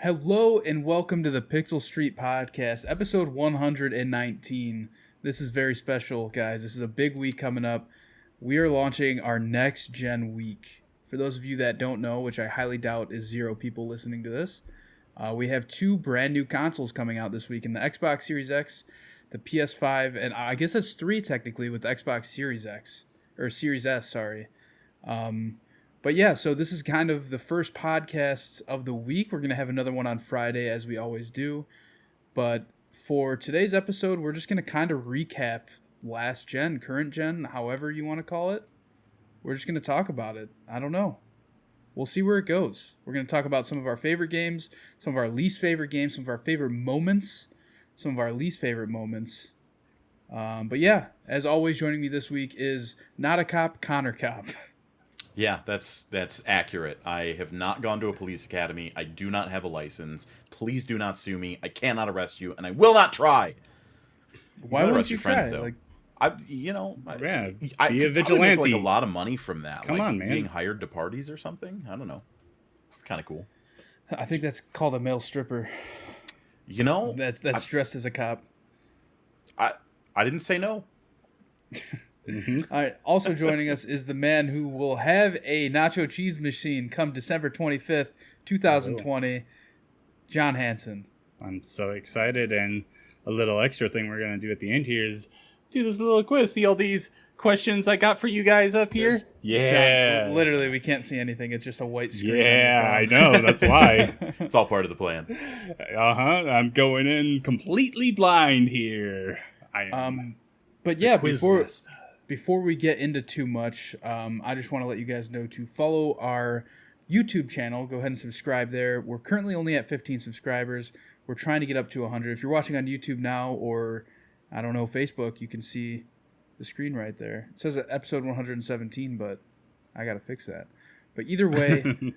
Hello and welcome to the Pixel Street Podcast, episode 119. This is very special, guys. This is a big week coming up. We are launching our next gen week. For those of you that don't know, which I highly doubt is zero people listening to this, we have two brand new consoles coming out this week in the Xbox Series X, the PS5, and I guess that's three technically with the Xbox Series X, or Series S, sorry. But yeah, so this is kind of the first podcast of the week. We're going to have another one on Friday, as we always do. But for today's episode, we're just going to kind of recap last gen, current gen, however you want to call it. We're just going to talk about it. I don't know. We'll see where it goes. We're going to talk about some of our favorite games, some of our least favorite games, some of our favorite moments, some of our least favorite moments. But yeah, as always, joining me this week is Not a Cop, Connor Cop. Yeah, that's accurate. I have not gone to a police academy. I do not have a license. Please do not sue me. I cannot arrest you, and I will not try. Why wouldn't you try? Though. Like, I be could a vigilante. make, like, a lot of money from that. Come on, man. Being hired to parties or something. I don't know. Kind of cool. I think that's called a male stripper. You know, that's dressed as a cop. I didn't say no. Mm-hmm. All right. Also joining us is the man who will have a nacho cheese machine come December 25th, 2020, John Hansen. I'm so excited, and a little extra thing we're going to do at the end here is do this little quiz. See all these questions I got for you guys up here? Yeah. John, literally, we can't see anything. It's just a white screen. Yeah, I know. That's why. It's all part of the plan. I'm going in completely blind here. But yeah, before we get into too much, I just want to let you guys know to follow our YouTube channel. Go ahead and subscribe there. We're currently only at 15 subscribers. We're trying to get up to 100. If you're watching on YouTube now or, I don't know, Facebook, you can see the screen right there. It says episode 117, but I got to fix that. But either way,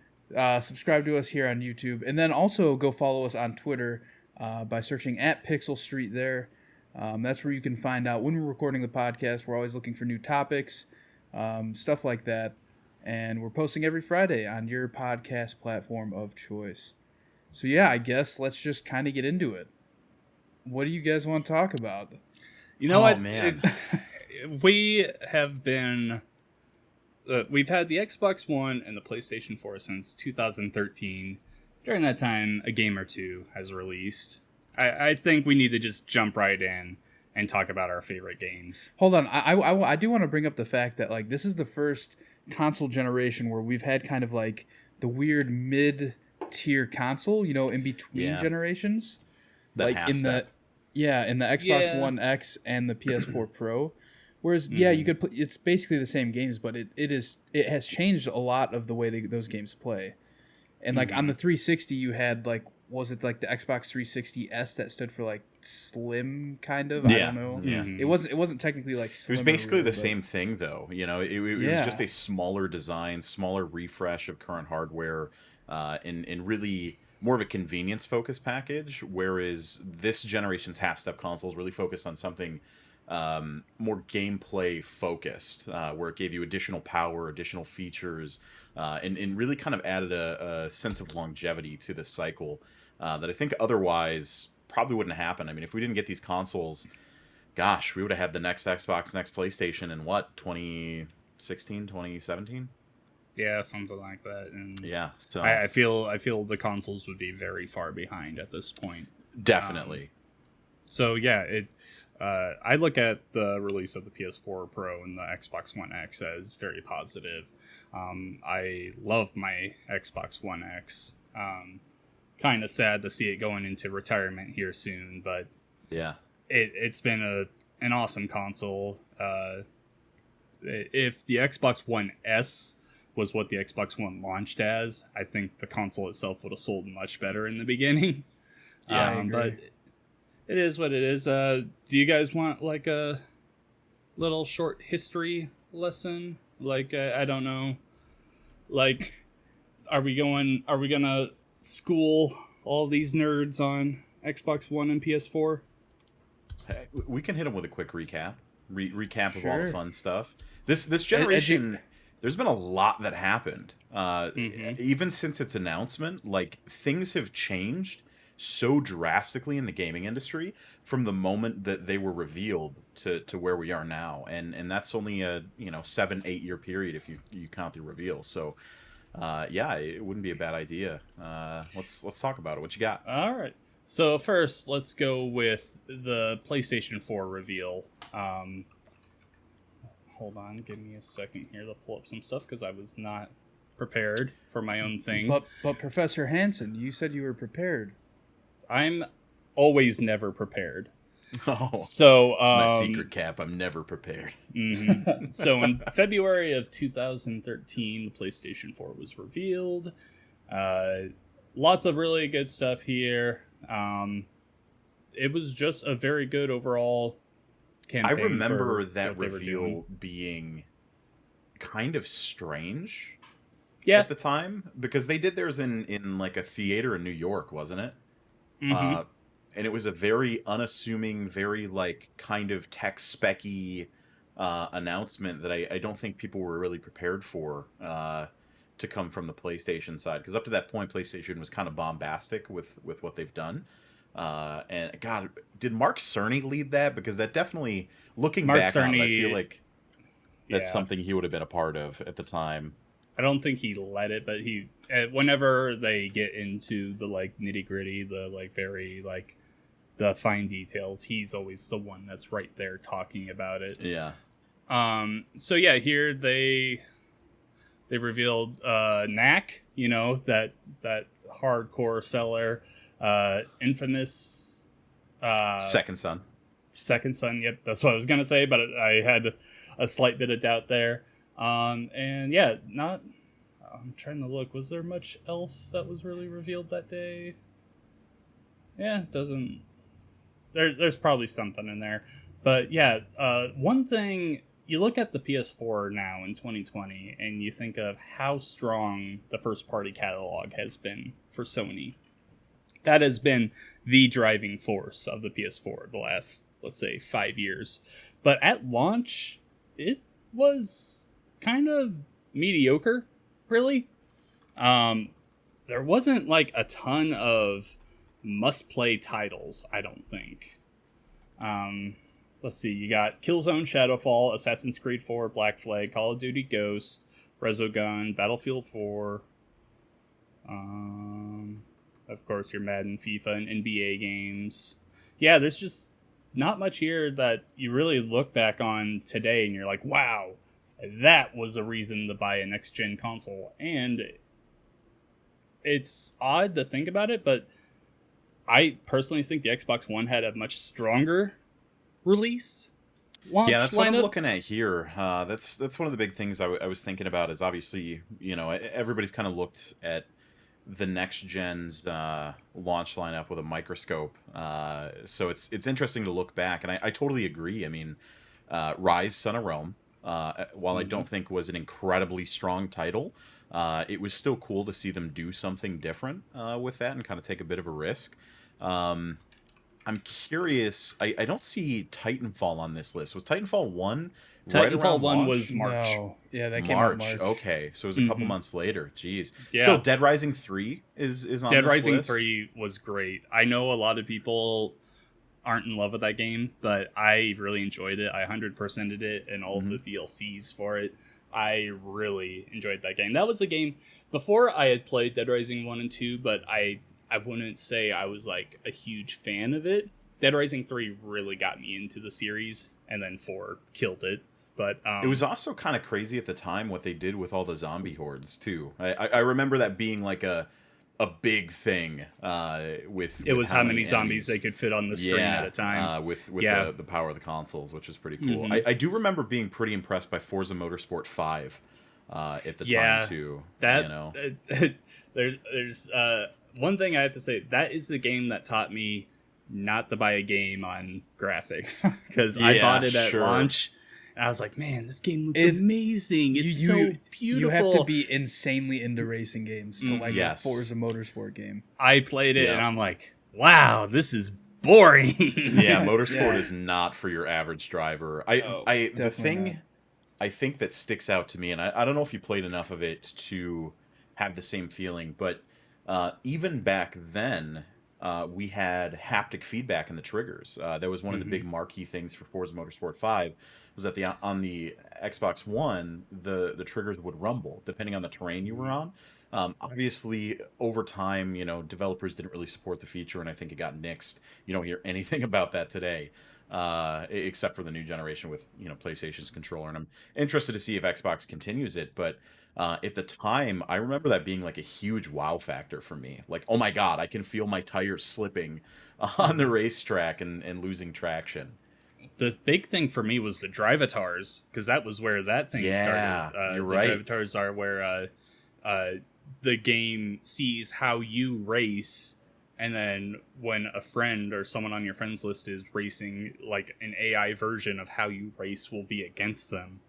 subscribe to us here on YouTube. And then also go follow us on Twitter by searching at Pixel Street there. That's where you can find out when we're recording the podcast. We're always looking for new topics, stuff like that. And we're posting every Friday on your podcast platform of choice. So yeah, I guess let's just kind of get into it. What do you guys want to talk about? You know what? Man. We have been... we've had the Xbox One and the PlayStation 4 since 2013. During that time, a game or two has released. I think we need to just jump right in and talk about our favorite games. Hold on. I do want to bring up the fact that like this is the first console generation where we've had kind of like the weird mid-tier console, you know, in between generations. That like in the Xbox One X and the PS4 Pro. Whereas you could put it's basically the same games, but it has changed a lot of the way those games play. And like on the 360 you had like, was it like the Xbox 360S that stood for like slim kind of? Yeah. I don't know. Yeah. It wasn't technically like slim. It was basically the same thing though. You know, it was just a smaller design, smaller refresh of current hardware, and really more of a convenience focused package. Whereas this generation's half-step consoles really focused on something more gameplay focused, where it gave you additional power, additional features, and really kind of added a sense of longevity to the cycle that I think otherwise probably wouldn't happen. I mean, if we didn't get these consoles, gosh, we would have had the next Xbox, next PlayStation in what, 2016, 2017? Yeah, something like that. And yeah, so I feel the consoles would be very far behind at this point. Definitely. So yeah, I look at the release of the PS4 Pro and the Xbox One X as very positive. I love my Xbox One X. Kind of sad to see it going into retirement here soon, but yeah, it's been an awesome console. If the Xbox One S was what the Xbox One launched as, I think the console itself would have sold much better in the beginning. Yeah, I agree. But it is what it is. Do you guys want like a little short history lesson? Like, I don't know. Like, are we gonna school all these nerds on Xbox One and PS4? Hey, we can hit them with a quick recap. Recap of all the fun stuff. This generation, there's been a lot that happened Even since its announcement, like, things have changed so drastically in the gaming industry from the moment that they were revealed to where we are now, and that's only a 7-8 year period if you count the reveal. So yeah, it wouldn't be a bad idea. Let's talk about it. What you got? All right. So first, let's go with the PlayStation 4 reveal. Hold on, give me a second here to pull up some stuff because I was not prepared for my own thing. But Professor Hansen, you said you were prepared. I'm always never prepared. Oh, so it's my secret, Cap. I'm never prepared. So in February of 2013, the PlayStation 4 was revealed. Lots of really good stuff here. It was just a very good overall campaign. I remember that reveal being kind of strange at the time, because they did theirs in like a theater in New York, wasn't it? And it was a very unassuming, very like kind of tech specky announcement that I don't think people were really prepared for to come from the PlayStation side, because up to that point PlayStation was kind of bombastic with what they've done. And God, did Mark Cerny lead that? Because that definitely, looking back on it, I feel like that's something he would have been a part of at the time. I don't think he led it, but he, whenever they get into the like nitty gritty, the like very like the fine details, he's always the one that's right there talking about it. Yeah. So yeah, here they revealed Knack, that hardcore seller, infamous Second Son. Yep, that's what I was gonna say, but I had a slight bit of doubt there. And yeah, I'm trying to look. Was there much else that was really revealed that day? Yeah, there's probably something in there. But yeah, one thing, you look at the PS4 now in 2020 and you think of how strong the first party catalog has been for Sony. That has been the driving force of the PS4 the last, let's say, 5 years. But at launch, it was kind of mediocre, really. There wasn't like a ton of must-play titles, I don't think. Let's see, you got Killzone, Shadowfall, Assassin's Creed 4, Black Flag, Call of Duty Ghost, Resogun, Battlefield 4, of course your Madden, FIFA, and NBA games. Yeah, there's just not much here that you really look back on today and you're like, wow, that was a reason to buy a next-gen console. And it's odd to think about it, but I personally think the Xbox One had a much stronger release launch that's lineup. what I'm looking at here. That's one of the big things I was thinking about, is obviously, everybody's kind of looked at the next gen's launch lineup with a microscope. So it's interesting to look back, and I totally agree. I mean, Rise, Son of Rome, while I don't think was an incredibly strong title, it was still cool to see them do something different with that and kind of take a bit of a risk. I'm curious. I don't see Titanfall on this list. Was Titanfall 1 right Titanfall around 1 launch? was March. No. Yeah, that came out March. Okay, so it was a couple months later. Jeez. Yeah. Still, Dead Rising 3 is on Dead this Rising list. 3 was great. I know a lot of people aren't in love with that game, but I really enjoyed it. I 100%ed it and all of the DLCs for it. I really enjoyed that game. That was a game before I had played Dead Rising 1 and 2, but I wouldn't say I was like a huge fan of it. Dead Rising 3 really got me into the series, and then 4 killed it. But it was also kind of crazy at the time what they did with all the zombie hordes too. I remember that being like a big thing with it was how many zombies enemies they could fit on the screen at a time. With the power of the consoles, which was pretty cool. I do remember being pretty impressed by Forza Motorsport 5 at the time too. There's one thing I have to say, that is the game that taught me not to buy a game on graphics, because I bought it at launch. And I was like, man, this game looks amazing. It's so beautiful. You have to be insanely into racing games to like a Forza Motorsport game. I played it and I'm like, wow, this is boring. Yeah, Motorsport is not for your average driver. The thing I think that sticks out to me, and I don't know if you played enough of it to had the same feeling. But even back then, we had haptic feedback in the triggers. That was one of the big marquee things for Forza Motorsport 5, was that on the Xbox One, the triggers would rumble depending on the terrain you were on. Obviously, over time, developers didn't really support the feature, and I think it got nixed. You don't hear anything about that today, except for the new generation with PlayStation's controller. And I'm interested to see if Xbox continues it. But at the time, I remember that being like a huge wow factor for me. Like, oh my god, I can feel my tires slipping on the racetrack and losing traction. The big thing for me was the drivatars, because that was where that thing started. You're right. The drivatars are where the game sees how you race, and then when a friend or someone on your friends list is racing, like an AI version of how you race will be against them.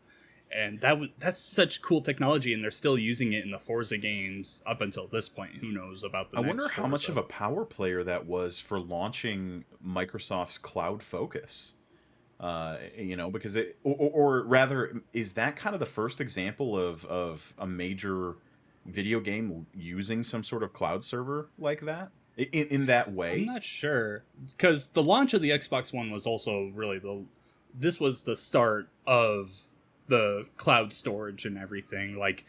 And that's such cool technology, and they're still using it in the Forza games up until this point. Who knows about the next wonder how Forza. much of a power player that was for launching Microsoft's cloud focus. Because or rather, is that kind of the first example of a major video game using some sort of cloud server like that in that way? I'm not sure, because the launch of the Xbox One was also really this was the start of the cloud storage and everything. Like,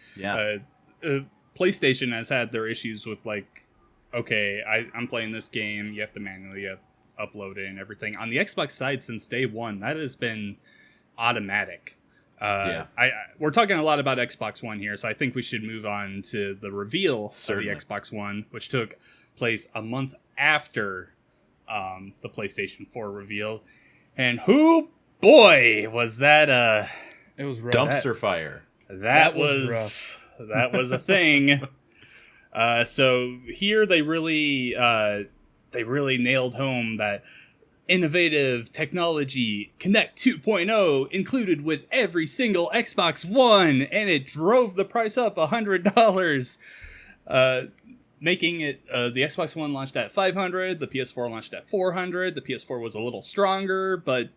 PlayStation has had their issues with, like, okay, I'm playing this game, you have to manually upload it and everything. On the Xbox side, since day one, that has been automatic. We're talking a lot about Xbox One here, so I think we should move on to the reveal of the Xbox One, which took place a month after the PlayStation 4 reveal. And boy, was that it was rough. Dumpster fire. That was rough. That was a thing. So here they really nailed home that innovative technology, Kinect 2.0, included with every single Xbox One, and it drove the price up $100, making it the Xbox One launched at $500, the PS4 launched at $400. The PS4 was a little stronger, but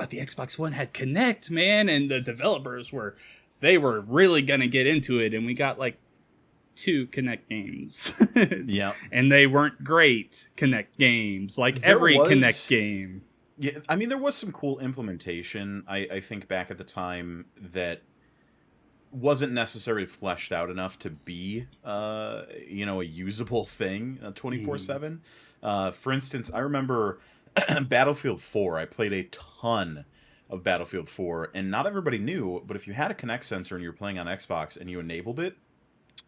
the Xbox One had Kinect, man, and the developers were really gonna get into it, and we got like 2 Kinect games. Yeah. And they weren't great Kinect games, like every Kinect game. Yeah, I mean, there was some cool implementation, I think, back at the time that wasn't necessarily fleshed out enough to be, a usable thing 24/7. For instance, I remember Battlefield 4. I played a ton of Battlefield 4, and not everybody knew, but if you had a Kinect sensor and you were playing on Xbox and you enabled it,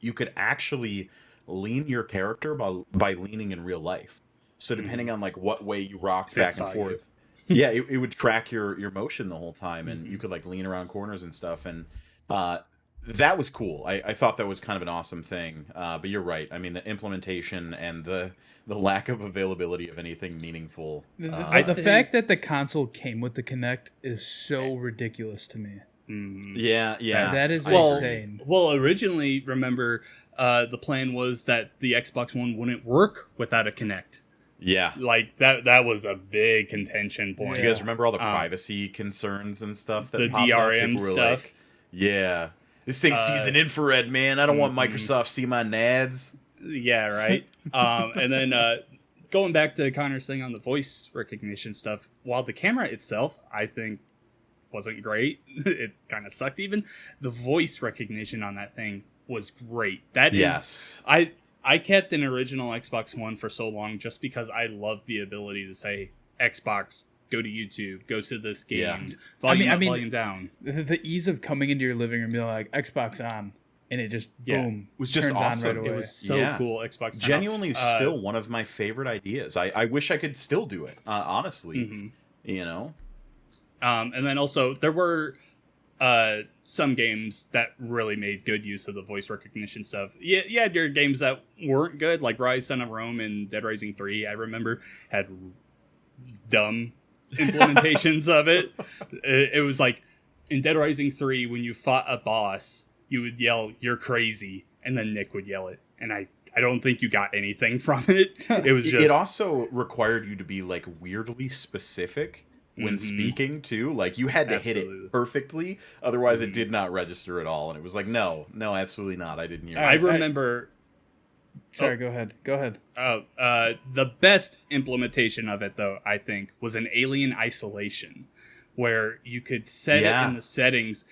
you could actually lean your character by leaning in real life. So depending on like what way you rocked back and forth, it would track your motion the whole time, and you could like lean around corners and stuff. And that was cool. I thought that was kind of an awesome thing. But you're right. I mean, the implementation and the lack of availability of anything meaningful. The fact that the console came with the Kinect is so ridiculous to me. Yeah. That is insane. Well, originally, remember, the plan was that the Xbox One wouldn't work without a Kinect. Yeah. Like, that was a big contention point. Do you guys remember all the privacy concerns and stuff that the popped DRM up? stuff? Like, yeah. This thing sees an infrared, man. I don't want Microsoft to see my nads. Yeah, right. And then going back to Connor's thing on the voice recognition stuff, while the camera itself, I think, wasn't great, it kind of sucked even, the voice recognition on that thing was great. I kept an original Xbox One for so long just because I loved the ability to say, Xbox, go to YouTube, go to this game, volume up, volume down. The ease of coming into your living room and being like, Xbox on, and it just, boom, was just turns awesome. on right away. It was so cool, Xbox. Genuinely still one of my favorite ideas. I wish I could still do it, honestly, And then also, there were some games that really made good use of the voice recognition stuff. You had your games that weren't good, like Rise, Son of Rome, and Dead Rising 3, I remember, had dumb implementations of it. It was like, in Dead Rising 3, when you fought a boss, you would yell, "You're crazy," and then Nick would yell it. And I don't think you got anything from it. It was just... It also required you to be, like, weirdly specific when speaking too. Like, you had to hit it perfectly, otherwise it did not register at all. And it was like, no, absolutely not. I didn't hear. I remember. Sorry, go ahead. The best implementation of it, though, I think, was an alien isolation, where you could set it in the settings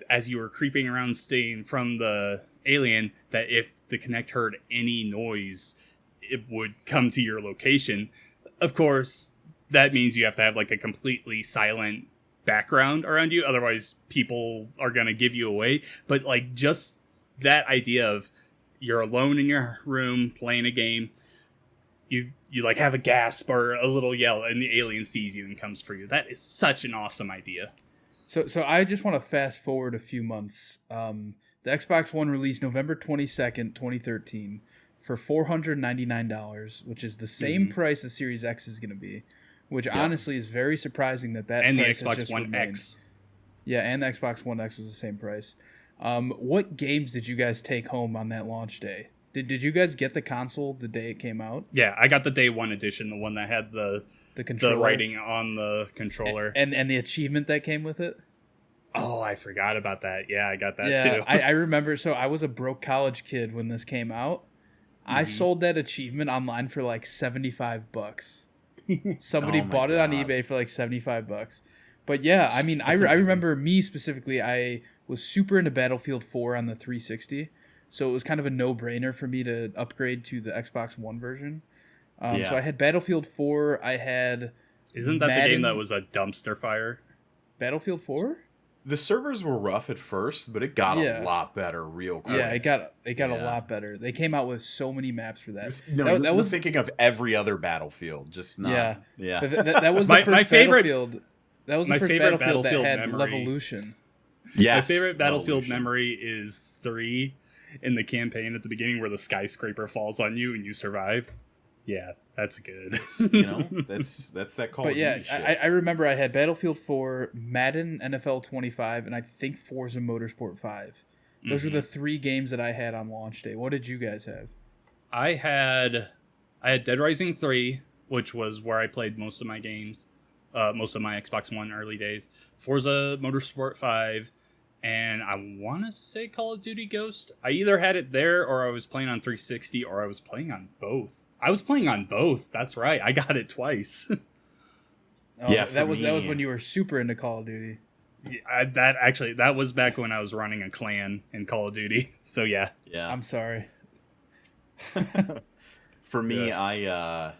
as you were creeping around, staying from the alien, that if the Kinect heard any noise, it would come to your location. Of course, that means you have to have like a completely silent background around you, otherwise people are going to give you away. But like, just that idea of you're alone in your room playing a game, you like have a gasp or a little yell, and the alien sees you and comes for you. That is such an awesome idea. So I just want to fast forward a few months. The Xbox One released November 22nd, 2013 for $499, which is the same price the Series X is going to be, which honestly is very surprising that and price the Xbox has just One remained. X. Yeah, and the Xbox One X was the same price. What games did you guys take home on that launch day? Did you guys get the console the day it came out? Yeah, I got the day one edition, the one that had the writing on the controller. And the achievement that came with it? Oh, I forgot about that. Yeah, I got that too. I remember. So I was a broke college kid when this came out. I sold that achievement online for like $75. Somebody bought it on eBay for like $75. But yeah, I mean, I remember me specifically, I was super into Battlefield 4 on the 360. So it was kind of a no-brainer for me to upgrade to the Xbox One version. So I had Battlefield 4. I had Isn't that the game that was a dumpster fire? Battlefield 4? The servers were rough at first, but it got a lot better real quick. Yeah, it got a lot better. They came out with so many maps for that. No, that was thinking of every other Battlefield, just not. Yeah. That was the first my favorite Battlefield. That was the first Battlefield that had Levolution. Yes, my favorite Battlefield memory is 3 in the campaign at the beginning where the skyscraper falls on you and you survive. Yeah, that's good. That's that Call of Duty shit. I remember I had Battlefield 4, Madden NFL 25, and I think Forza Motorsport 5. Those were the 3 games that I had on launch day. What did you guys have? I had Dead Rising 3, which was where I played most of my games, most of my Xbox One early days. Forza Motorsport 5, and I want to say Call of Duty Ghost. I either had it there, or I was playing on 360, or I was playing on both. I was playing on both. That's right. I got it twice. That was when you were super into Call of Duty. Yeah, that was back when I was running a clan in Call of Duty. So yeah. I'm sorry. For me, I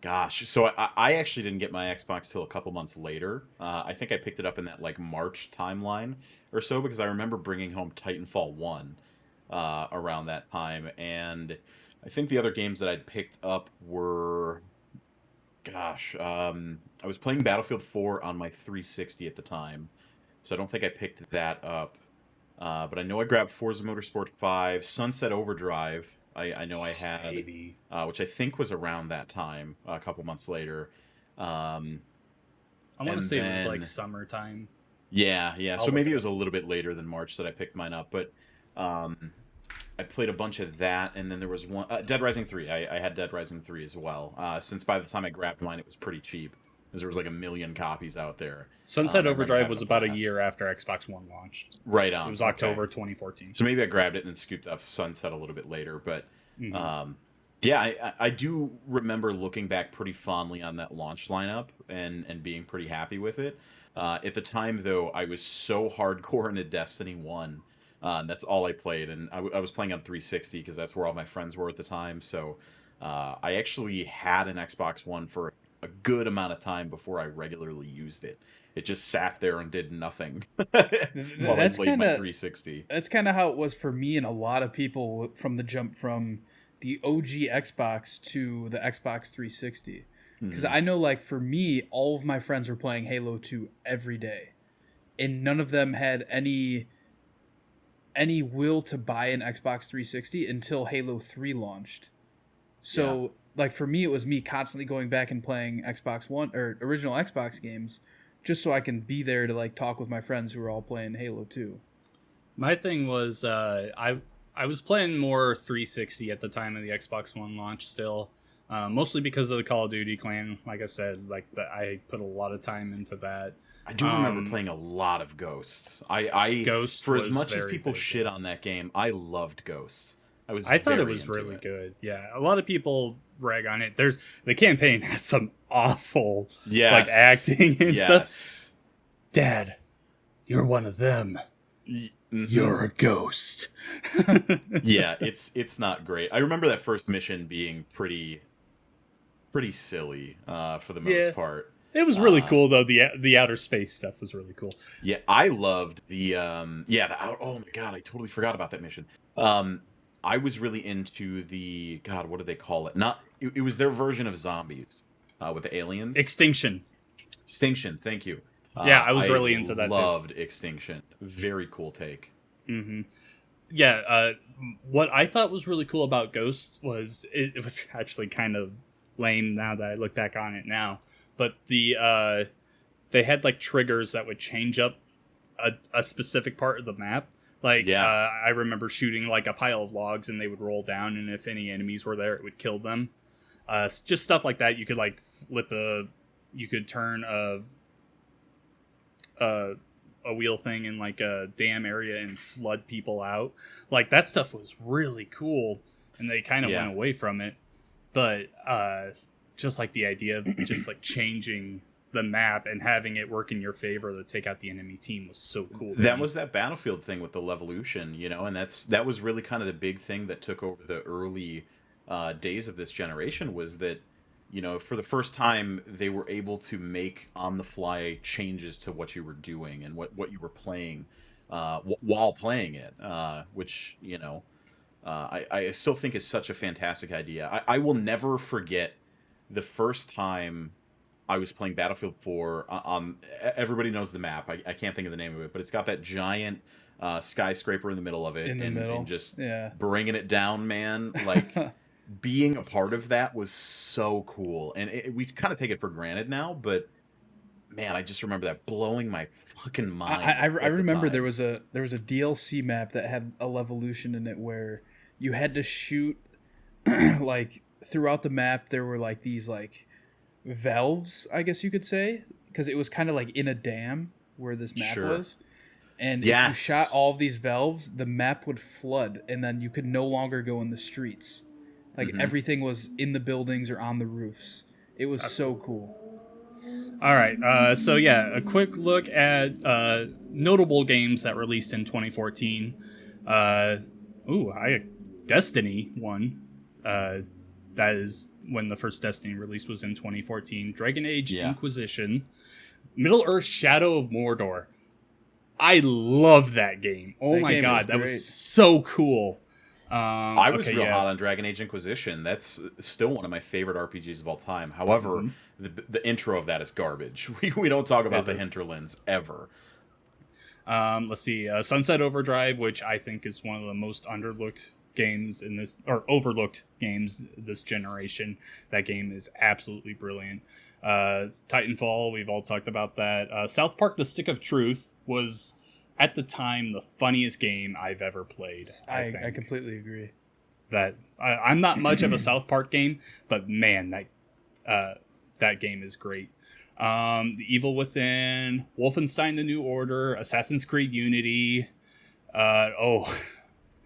actually didn't get my Xbox till a couple months later. I think I picked it up in that like March timeline or so, because I remember bringing home Titanfall 1 around that time, and I think the other games that I'd picked up were, I was playing Battlefield 4 on my 360 at the time, so I don't think I picked that up. But I know I grabbed Forza Motorsport 5, Sunset Overdrive. I know I had, which I think was around that time, a couple months later. I want to say it was like summertime. Yeah. So maybe it was a little bit later than March that I picked mine up, but I played a bunch of that, and then there was one Dead Rising 3. I had Dead Rising 3 as well. Since by the time I grabbed mine, it was pretty cheap, because there was like 1 million copies out there. Sunset Overdrive was about a year after Xbox One launched. Right on. It was October 2014. So maybe I grabbed it and then scooped up Sunset a little bit later. But I do remember looking back pretty fondly on that launch lineup and being pretty happy with it. At the time, though, I was so hardcore into Destiny 1. That's all I played, and I was playing on 360 because that's where all my friends were at the time. So I actually had an Xbox One for a good amount of time before I regularly used it. It just sat there and did nothing while I played my 360. That's kind of how it was for me and a lot of people from the jump from the OG Xbox to the Xbox 360. Because I know, like, for me, all of my friends were playing Halo 2 every day, and none of them had any will to buy an Xbox 360 until Halo 3 launched. So, like, for me, it was me constantly going back and playing Xbox One or original Xbox games just so I can be there to, like, talk with my friends who were all playing Halo 2. My thing was I was playing more 360 at the time of the Xbox One launch still. mostly because of the Call of Duty clan. Like I said, I put a lot of time into that. I do remember playing a lot of Ghosts. Ghost for as was much as very people big. shit on that game, I loved Ghosts. I thought it was into really it. good. Yeah, a lot of people rag on it. The campaign has some awful acting and stuff. Dad, you're one of them. Mm-hmm. You're a ghost. Yeah, it's not great. I remember that first mission being pretty silly for the most part. It was really cool though. The outer space stuff was really cool. Yeah, I loved the oh my god, I totally forgot about that mission. I was really into the what do they call it? It was their version of zombies with the aliens. Extinction, thank you. I was really into that too. Loved Extinction. Very cool take. Mm-hmm. Yeah, what I thought was really cool about Ghost was it was actually kind of lame now that I look back on it now. But they had like triggers that would change up a specific part of the map. I remember shooting like a pile of logs and they would roll down, and if any enemies were there, it would kill them. Just stuff like that. You could like you could turn a wheel thing in like a dam area and flood people out. Like that stuff was really cool, and they kind of went away from it. But just like the idea of just like changing the map and having it work in your favor to take out the enemy team was so cool. That was that Battlefield thing with the Levolution, and that was really kind of the big thing that took over the early days of this generation, was that, for the first time they were able to make on the fly changes to what you were doing and what you were playing while playing it, which, I still think is such a fantastic idea. I will never forget the first time I was playing Battlefield 4. Everybody knows the map. I can't think of the name of it, but it's got that giant skyscraper in the middle of it, and just bringing it down, man. Like being a part of that was so cool, and we kind of take it for granted now, but man, I just remember that blowing my fucking mind. I remember there was a DLC map that had a Levolution in it where you had to shoot like throughout the map. There were like these like valves, I guess you could say, because it was kind of like in a dam where this map was, and if you shot all of these valves, the map would flood, and then you could no longer go in the streets. Like everything was in the buildings or on the roofs. It was so cool. All right, so a quick look at notable games that released in 2014. Destiny 1. That is when the first Destiny release was in 2014. Dragon Age Inquisition. Middle-earth Shadow of Mordor. I love that game. Oh my god, that was so cool. I was real hot on Dragon Age Inquisition. That's still one of my favorite RPGs of all time. However, the intro of that is garbage. We don't talk about the hinterlands ever. Let's see. Sunset Overdrive, which I think is one of the most underlooked games in this, or overlooked games this generation. That game is absolutely brilliant. Titanfall, we've all talked about that. South Park: The Stick of Truth was, at the time, the funniest game I've ever played. I completely agree. That I'm not much of a South Park game, but man, that game is great. The Evil Within, Wolfenstein: The New Order, Assassin's Creed Unity.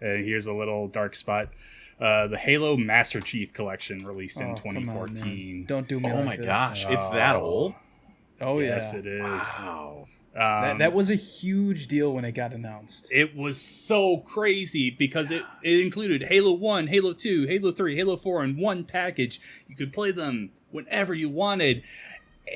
Here's a little dark spot. The Halo Master Chief Collection released in 2014. Don't do me. Oh my gosh, it's that old? Oh yes, yeah, it is. Wow. That was a huge deal when it got announced. It was so crazy because it included Halo 1, Halo 2, Halo 3, Halo 4 in one package. You could play them whenever you wanted.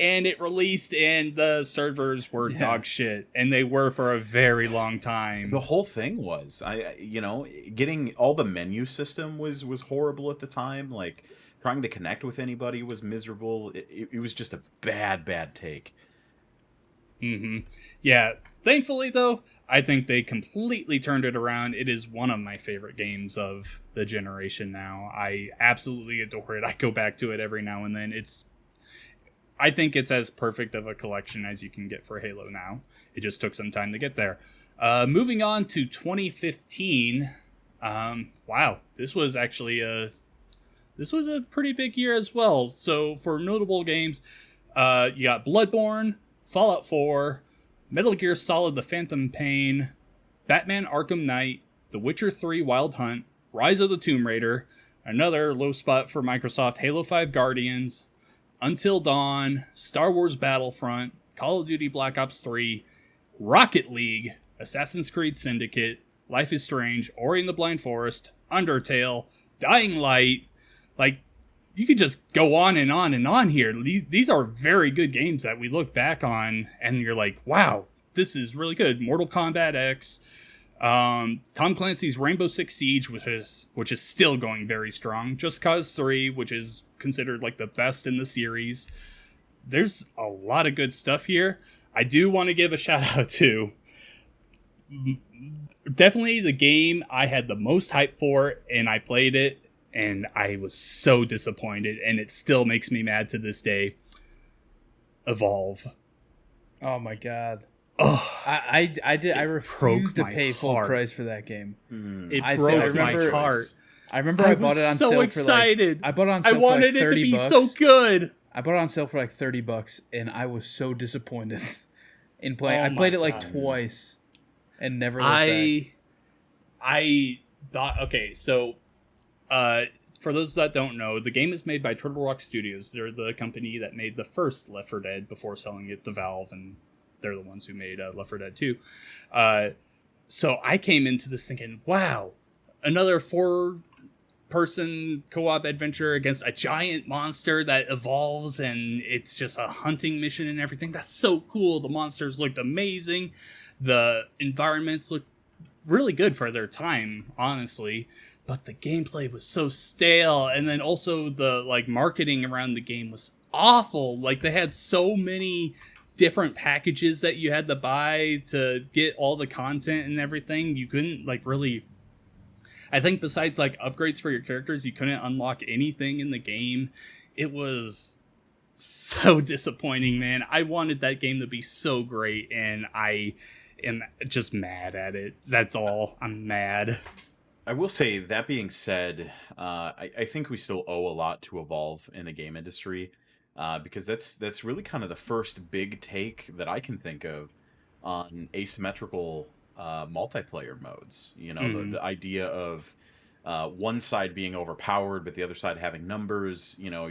And it released, and the servers were dog shit, and they were for a very long time. The whole thing was, getting all the menu system was horrible at the time. Like, trying to connect with anybody was miserable. It was just a bad take. Mm-hmm. Yeah. Thankfully, though, I think they completely turned it around. It is one of my favorite games of the generation now. I absolutely adore it. I go back to it every now and then. I think it's as perfect of a collection as you can get for Halo now. It just took some time to get there. Moving on to 2015. Wow, this was actually this was a pretty big year as well. So for notable games, you got Bloodborne, Fallout 4, Metal Gear Solid: The Phantom Pain, Batman: Arkham Knight, The Witcher 3: Wild Hunt, Rise of the Tomb Raider, another low spot for Microsoft, Halo 5 Guardians, Until Dawn, Star Wars Battlefront, Call of Duty Black Ops 3, Rocket League, Assassin's Creed Syndicate, Life is Strange, Ori and the Blind Forest, Undertale, Dying Light. Like, you could just go on and on and on here. These are very good games that we look back on and you're like, wow, this is really good. Mortal Kombat X, Tom Clancy's Rainbow Six Siege, which is still going very strong. Just Cause 3, which is considered like the best in the series. There's a lot of good stuff here. I do want to give a shout out to definitely the game I had the most hype for, and I played it, and I was so disappointed, and it still makes me mad to this day. Evolve. Oh my god. Oh, I refused to pay full price for that game. It broke my heart. I remember I bought it on sale for excited. I bought it on sale I wanted for like 30 it to be bucks. so good. I bought it on sale for like $30, and I was so disappointed in playing. Oh I played it like God. twice and never looked back. I thought, okay, so for those that don't know, the game is made by Turtle Rock Studios. They're the company that made the first Left 4 Dead before selling it to Valve, and they're the ones who made Left 4 Dead 2. So I came into this thinking, wow, another 4-person co-op adventure against a giant monster that evolves, and it's just a hunting mission and everything. That's so cool. The monsters looked amazing. The environments looked really good for their time, honestly. But the gameplay was so stale, and then also the like marketing around the game was awful. Like, they had so many different packages that you had to buy to get all the content and everything. You couldn't like really, I think besides like upgrades for your characters, you couldn't unlock anything in the game. It was so disappointing, man. I wanted that game to be so great, and I am just mad at it. That's all. I'm mad. I will say, that being said, I think we still owe a lot to Evolve in the game industry, because that's really kind of the first big take that I can think of on asymmetrical multiplayer modes. You know, the idea of one side being overpowered, but the other side having numbers. You know,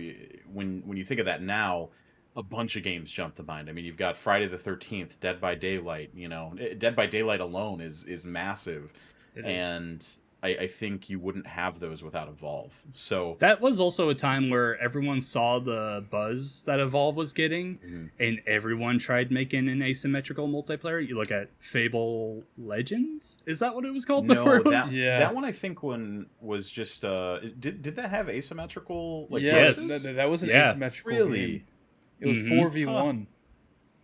when you think of that now, a bunch of games jump to mind. I mean, you've got Friday the 13th, Dead by Daylight. You know, Dead by Daylight alone is massive, and I think you wouldn't have those without Evolve. So that was also a time where everyone saw the buzz that Evolve was getting, and everyone tried making an asymmetrical multiplayer. You look at Fable Legends. Is that what it was called before? That one I think was just did that have asymmetrical? Like, yes, that was an asymmetrical game. It was 4v1.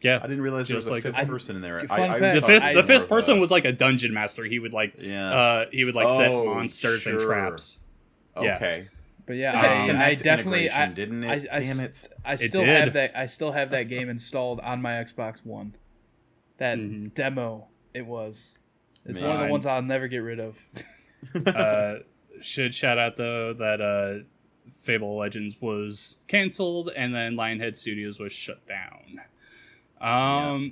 Yeah, I didn't realize there was a fifth person in there. The fifth person was like a dungeon master. He would like, set monsters and traps. Okay, but yeah, I definitely, didn't it? Damn it! I still have that. I still have that game installed on my Xbox One. That demo, it's one of the ones I'll never get rid of. Should shout out though that Fable Legends was canceled, and then Lionhead Studios was shut down. But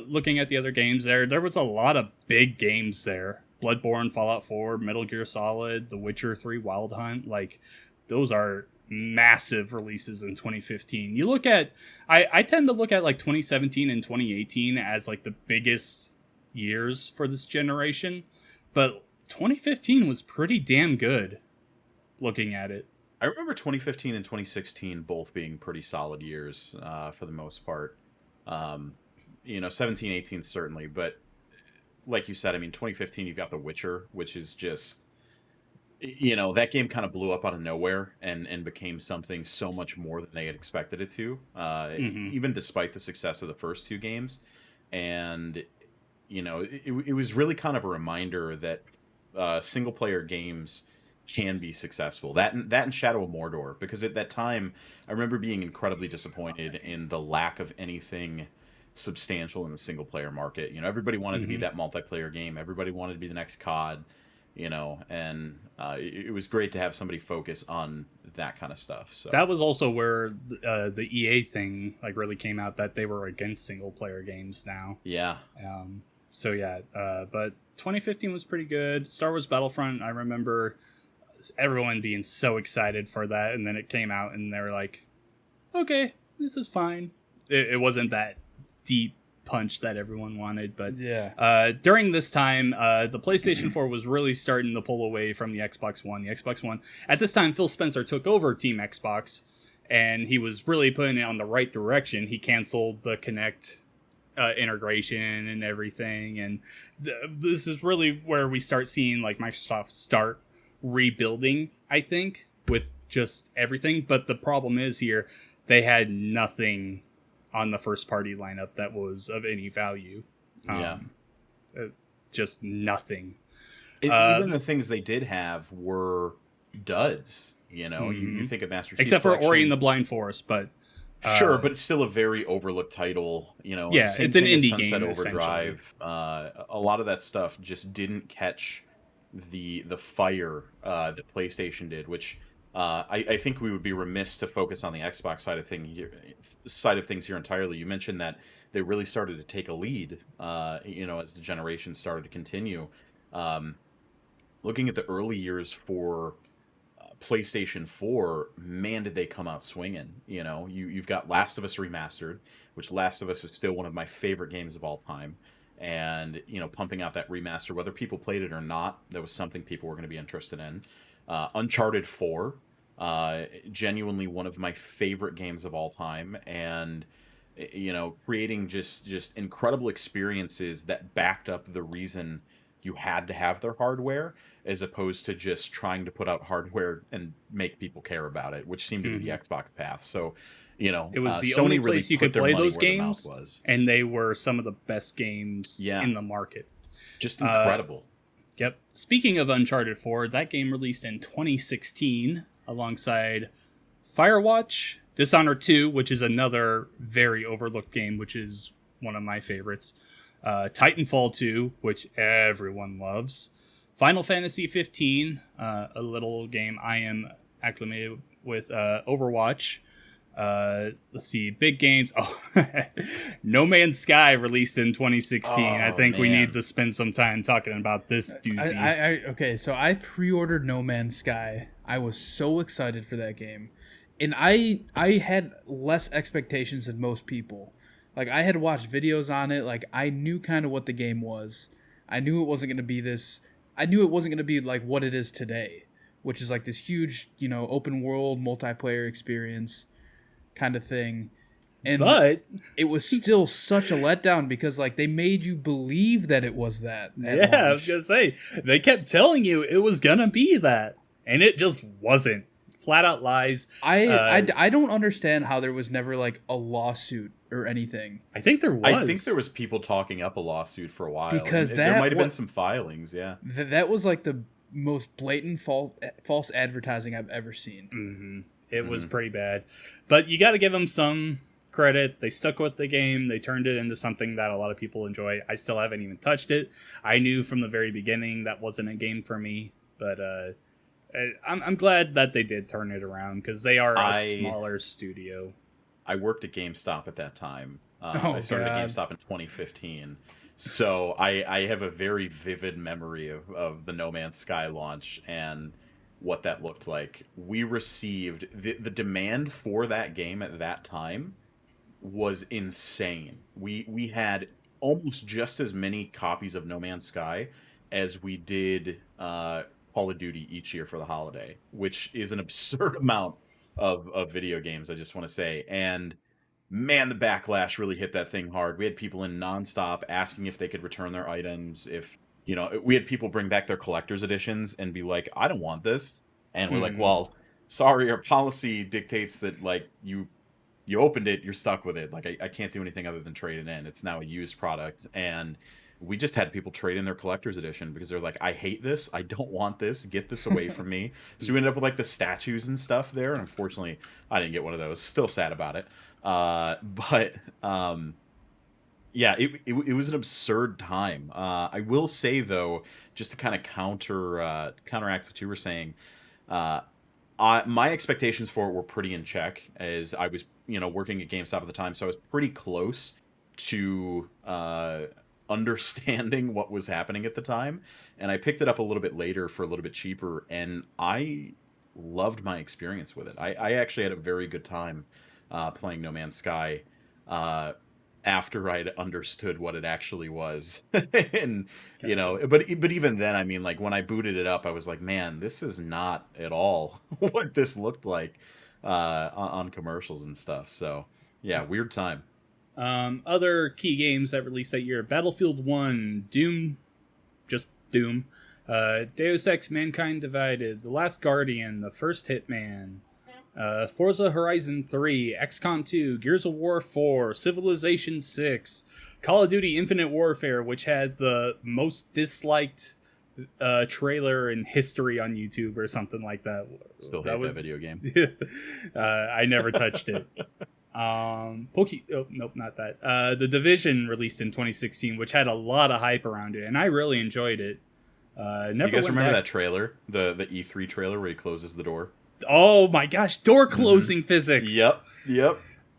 looking at the other games there was a lot of big games there. Bloodborne, Fallout 4, Metal Gear Solid, The Witcher 3, Wild Hunt. Like, those are massive releases in 2015. You look at, I tend to look at like 2017 and 2018 as like the biggest years for this generation, but 2015 was pretty damn good looking at it. I remember 2015 and 2016 both being pretty solid years for the most part. 17, 18 certainly, but like you said, I mean, 2015 you got The Witcher, which is just, that game kind of blew up out of nowhere and became something so much more than they had expected it to, even despite the success of the first two games. And, it was really kind of a reminder that single-player games can be successful. That and Shadow of Mordor, because at that time I remember being incredibly disappointed in the lack of anything substantial in the single player market. Everybody wanted to be that multiplayer game. Everybody wanted to be the next COD. and it was great to have somebody focus on that kind of stuff. So that was also where the EA thing like really came out, that they were against single player games now. Yeah. So yeah, but 2015 was pretty good. Star Wars Battlefront, I remember everyone being so excited for that, and then it came out and they were like, okay, this is fine. It wasn't that deep punch that everyone wanted, but during this time, the PlayStation 4 was really starting to pull away from the Xbox One. The Xbox One, at this time, Phil Spencer took over Team Xbox, and he was really putting it on the right direction. He canceled the Kinect integration and everything, and this is really where we start seeing like Microsoft start rebuilding, I think, with just everything. But the problem is here, they had nothing on the first party lineup that was of any value. Just nothing. Even the things they did have were duds. You think of Master Chief except for Collection. Ori and the Blind Forest, but sure, but it's still a very overlooked title. Yeah, same it's an thing as indie Sunset game, Overdrive. A lot of that stuff just didn't catch the fire that PlayStation did, which I think we would be remiss to focus on the Xbox side of things here entirely. You mentioned that they really started to take a lead, as the generation started to continue. Looking at the early years for PlayStation 4, man, did they come out swinging. You've got Last of Us Remastered, which Last of Us is still one of my favorite games of all time. And, pumping out that remaster, whether people played it or not, that was something people were going to be interested in. Uncharted 4, genuinely one of my favorite games of all time. And, creating just incredible experiences that backed up the reason you had to have their hardware, as opposed to just trying to put out hardware and make people care about it, which seemed to be the Xbox path. So, it was the Sony only really place you put could their play money those where their games, mouth was. and they were some of the best games in the market. Just incredible. Yep. Speaking of Uncharted 4, that game released in 2016 alongside Firewatch, Dishonored 2, which is another very overlooked game, which is one of my favorites, Titanfall 2, which everyone loves, Final Fantasy 15, a little game I am acclimated with, Overwatch. Let's see, big games. Oh, No Man's Sky released in 2016. I think we need to spend some time talking about this doozy. Okay, so I pre-ordered No Man's Sky. I was so excited for that game, and I had less expectations than most people. Like, I had watched videos on it. Like, I knew kind of what the game was. I knew it wasn't going to be this. I knew it wasn't going to be like what it is today, which is like this huge, open world multiplayer experience kind of thing. But it was still such a letdown because like they made you believe that it was that. Yeah, I was gonna say, they kept telling you it was gonna be that, and it just wasn't. Flat out lies. I don't understand how there was never like a lawsuit or anything. I think there was. I think there was people talking up a lawsuit for a while, because there might have been some filings. Yeah, that was like the most blatant false advertising I've ever seen. Mm-hmm. It was pretty bad, but you got to give them some credit. They stuck with the game. They turned it into something that a lot of people enjoy. I still haven't even touched it. I knew from the very beginning that wasn't a game for me, but I'm glad that they did turn it around because they are a smaller studio. I worked at GameStop at that time. I started at GameStop in 2015. So I have a very vivid memory of the No Man's Sky launch and what that looked like. We received the demand for that game at that time was insane. We had almost just as many copies of No Man's Sky as we did Call of Duty each year for the holiday, which is an absurd amount of video games, I just want to say. And man, the backlash really hit that thing hard. We had people in nonstop asking if they could return their items. We had people bring back their collector's editions and be like, I don't want this. And we're like, well, sorry, our policy dictates that like you opened it, you're stuck with it. Like I can't do anything other than trade it in. It's now a used product. And we just had people trade in their collector's edition because they're like, I hate this. I don't want this. Get this away from me. So we ended up with like the statues and stuff there. And unfortunately, I didn't get one of those. Still sad about it. But Yeah, it was an absurd time. I will say though, just to kind of counteract what you were saying, uh, my expectations for it were pretty in check, as I was, working at GameStop at the time, so I was pretty close to understanding what was happening at the time, and I picked it up a little bit later for a little bit cheaper, and I loved my experience with it. I actually had a very good time playing No Man's Sky. Uh, After I'd understood what it actually was. And Gotcha. but even then, I mean, like when I booted it up, I was like, man, this is not at all what this looked like on commercials and stuff. So yeah, weird time. Other key games that released that year: Battlefield 1, Doom, just Doom, Deus Ex: Mankind Divided, The Last Guardian, The First Hitman, Forza Horizon 3, XCOM 2, Gears of War 4, Civilization 6, Call of Duty Infinite Warfare, which had the most disliked trailer in history on YouTube or something like that. Still hate that video game. I never touched it. Nope, not that. The Division released in 2016, which had a lot of hype around it, and I really enjoyed it. Never You guys remember back. that trailer, the E3 trailer where he closes the door? Oh my gosh, door closing physics. Yep.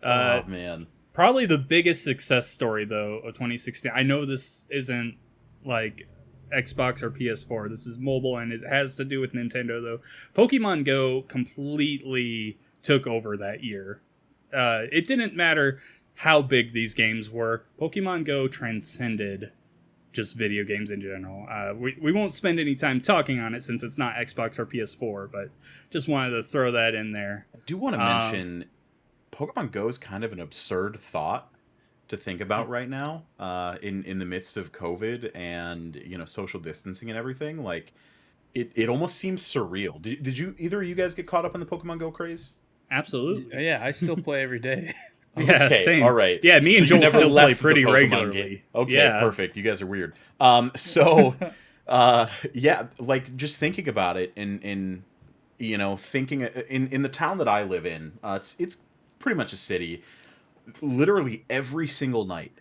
Uh, Oh man. Probably the biggest success story though of 2016. I know this isn't like Xbox or PS4. This is mobile, and it has to do with Nintendo though. Pokemon Go completely took over that year. It didn't matter how big these games were. Pokemon Go transcended just video games in general. We won't spend any time talking on it since it's not Xbox or PS4, but just wanted to throw that in there. I do want to mention Pokemon Go is kind of an absurd thought to think about right now, in the midst of COVID and social distancing and everything. Like it almost seems surreal. Did you either of you guys get caught up in the Pokemon Go craze? Absolutely. Yeah, I still play every day. Yeah, Okay, same. all right. Yeah, me and So you Joel never still play left the pretty Pokemon regularly. game. Okay, Yeah. perfect. You guys are weird. So, yeah, like just thinking about it, and thinking in the town that I live in, it's pretty much a city. Literally every single night,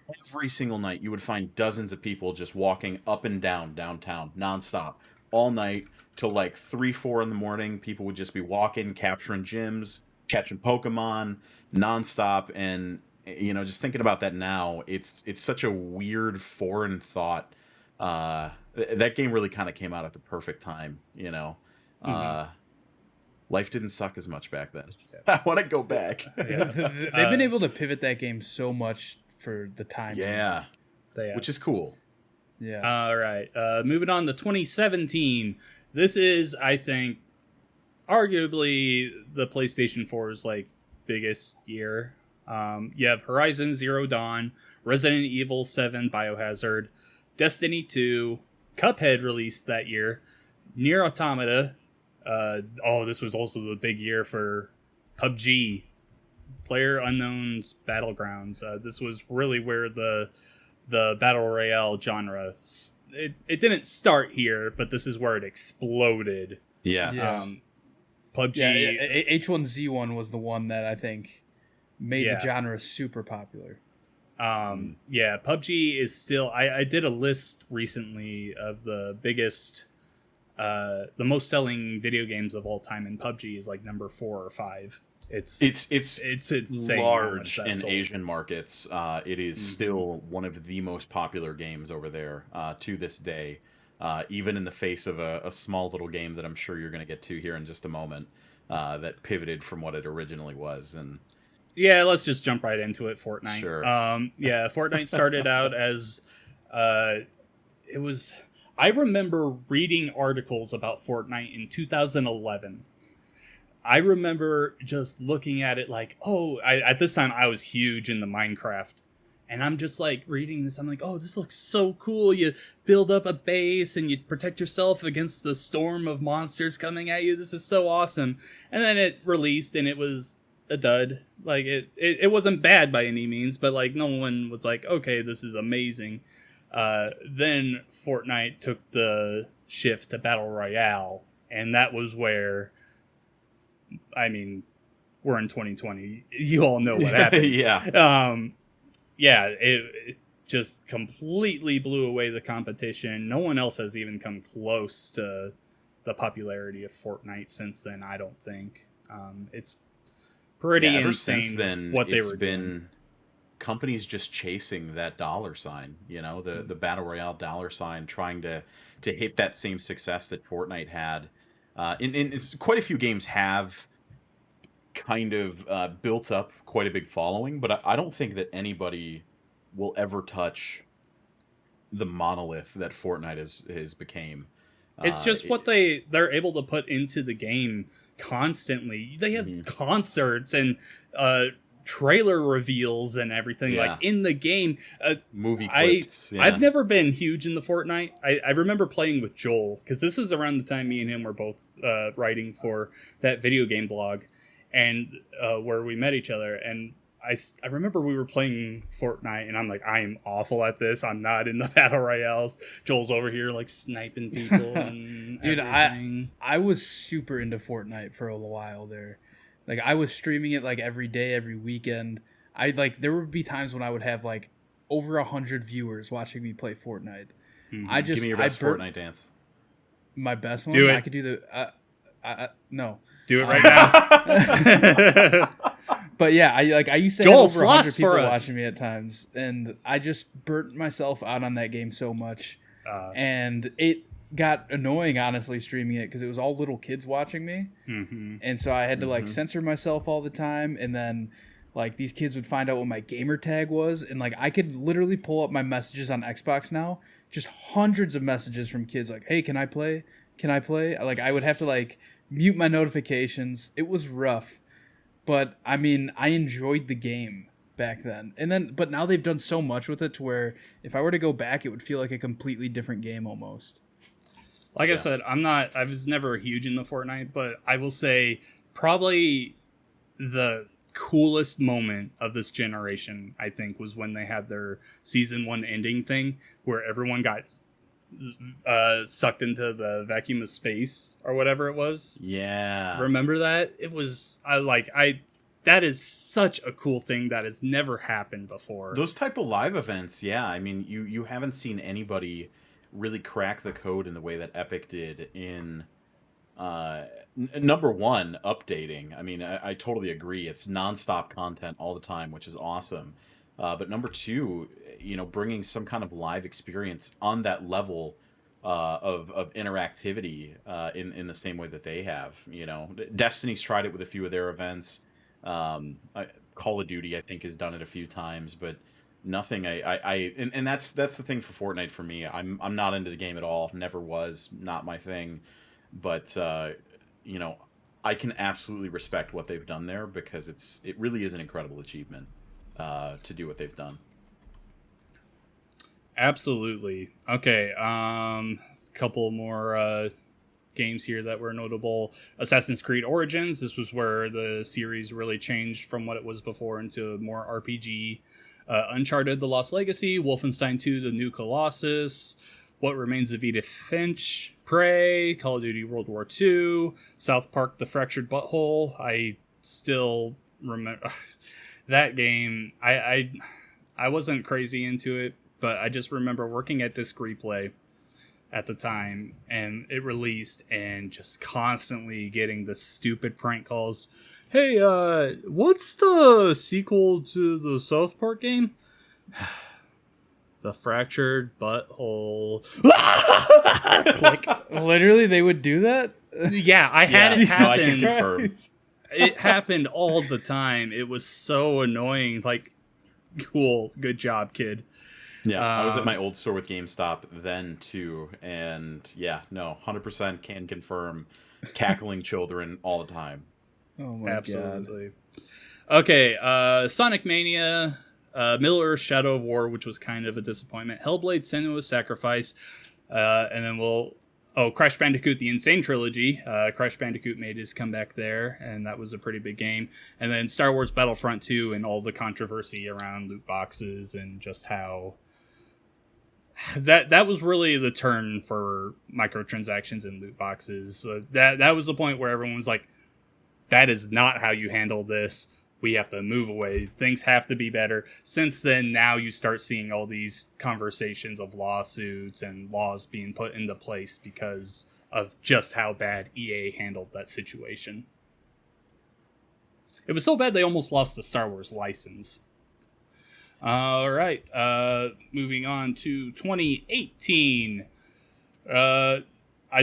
you would find dozens of people just walking up and down downtown nonstop all night till like 3, 4 in the morning. People would just be walking, capturing gyms, catching Pokemon nonstop, and just thinking about that now, it's such a weird foreign thought. That game really kind of came out at the perfect time. Mhm. Uh, Life didn't suck as much back then. I want to go back. Yeah, they've been able to pivot that game so much for the times. Yeah, They which is cool. Yeah. All right. Moving on to 2017. This is, I think, arguably the PlayStation 4's like biggest year. You have Horizon Zero Dawn, Resident Evil 7 Biohazard, Destiny 2, Cuphead released that year, Nier Automata. This was also the big year for PUBG, Player Unknown's Battlegrounds. This was really where the battle royale genre. It didn't start here, but this is where it exploded. Yes. Yeah. PUBG. Yeah, H1Z1 was the one that I think made Yeah. the genre super popular. Yeah, PUBG is still. I did a list recently of the biggest, the most selling video games of all time, and PUBG is like number 4 or 5. It's insane how much large that in sold. Asian markets. It is still one of the most popular games over there to this day, even in the face of a small little game that I'm sure you're going to get to here in just a moment, that pivoted from what it originally was. And Yeah, let's just jump right into it. Fortnite. Sure. Yeah, Fortnite started out as it was. I remember reading articles about Fortnite in 2011. I remember just looking at it like, at this time I was huge in the Minecraft. And I'm just like reading this. I'm like, oh, this looks so cool. You build up a base and you protect yourself against the storm of monsters coming at you. This is so awesome. And then it released and it was a dud. Like it wasn't bad by any means, but like no one was like, okay, this is amazing. Then Fortnite took the shift to Battle Royale. And that was where, I mean, we're in 2020. You all know what happened. yeah, Yeah, just completely blew away the competition. No one else has even come close to the popularity of Fortnite since then, I don't think. It's pretty ever insane since then, what they it's were been doing. companies just chasing that dollar sign, the battle royale dollar sign, trying to hit that same success that Fortnite had. And it's quite a few games have kind of built up quite a big following, but I don't think that anybody will ever touch the monolith that Fortnite has became. It's just what they're able to put into the game constantly. They have concerts and trailer reveals and everything like in the game. Movie clips. I've never been huge in the Fortnite. I remember playing with Joel because this is around the time me and him were both writing for that video game blog, and where we met each other. And I remember we were playing Fortnite, and I'm like, I am awful at this. I'm not in the battle royales. Joel's over here like sniping people and dude, everything. I was super into Fortnite for a while there. Like I was streaming it like every day, every weekend. There would be times when I would have like over 100 viewers watching me play Fortnite. Mm-hmm. Give me your best Fortnite dance. My best one. Do it. I could do the. No. Do it right now. But yeah, I used to Joel, have over 100 people for us. watching me at times, and I just burnt myself out on that game so much, and it got annoying, honestly, streaming it because it was all little kids watching me, and so I had to like censor myself all the time, and then like these kids would find out what my gamer tag was, and like I could literally pull up my messages on Xbox now, just hundreds of messages from kids like, "Hey, can I play? Can I play?" Like I would have to like mute my notifications. It was rough. But I mean, I enjoyed the game back then. But now they've done so much with it to where if I were to go back, it would feel like a completely different game almost. Like I said, I was never huge in the Fortnite, but I will say probably the coolest moment of this generation, I think, was when they had their season 1 ending thing where everyone got sucked into the vacuum of space or whatever it was. Yeah. Remember that? It was that is such a cool thing that has never happened before. Those type of live events, yeah. I mean, you haven't seen anybody really crack the code in the way that Epic did in number one, updating. I mean, I totally agree. It's nonstop content all the time, which is awesome. But number two, bringing some kind of live experience on that level of interactivity in the same way that they have. Destiny's tried it with a few of their events. Call of Duty, I think, has done it a few times, but nothing. And that's the thing for Fortnite for me. I'm not into the game at all. Never was. Not my thing. But I can absolutely respect what they've done there because it really is an incredible achievement to do what they've done. Absolutely. Okay. A couple more games here that were notable. Assassin's Creed Origins. This was where the series really changed from what it was before into more RPG. Uncharted: The Lost Legacy. Wolfenstein 2: The New Colossus. What Remains of Edith Finch. Prey. Call of Duty World War II. South Park: The Fractured Butthole. I still remember that game. I wasn't crazy into it, but I just remember working at Disc Replay at the time, and it released, and just constantly getting the stupid prank calls. Hey, what's the sequel to the South Park game? The Fractured Butthole. Click. Literally, they would do that? Yeah, I had it happen. No, I can confirm. It happened all the time. It was so annoying. Like, cool, good job, kid. Yeah, I was at my old store with GameStop then too, and yeah, no, 100% can confirm, cackling children all the time. Oh my Absolutely. God. Okay, Sonic Mania, Middle Earth: Shadow of War, which was kind of a disappointment. Hellblade: Senua's Sacrifice, and then Crash Bandicoot: The Insane Trilogy. Crash Bandicoot made his comeback there, and that was a pretty big game. And then Star Wars Battlefront 2 and all the controversy around loot boxes and just how that was really the turn for microtransactions and loot boxes. That was the point where everyone was like, that is not how you handle this. we have to move away. Things have to be better. Since then, now you start seeing all these conversations of lawsuits and laws being put into place because of just how bad EA handled that situation. It was so bad they almost lost the Star Wars license. All right, moving on to 2018. I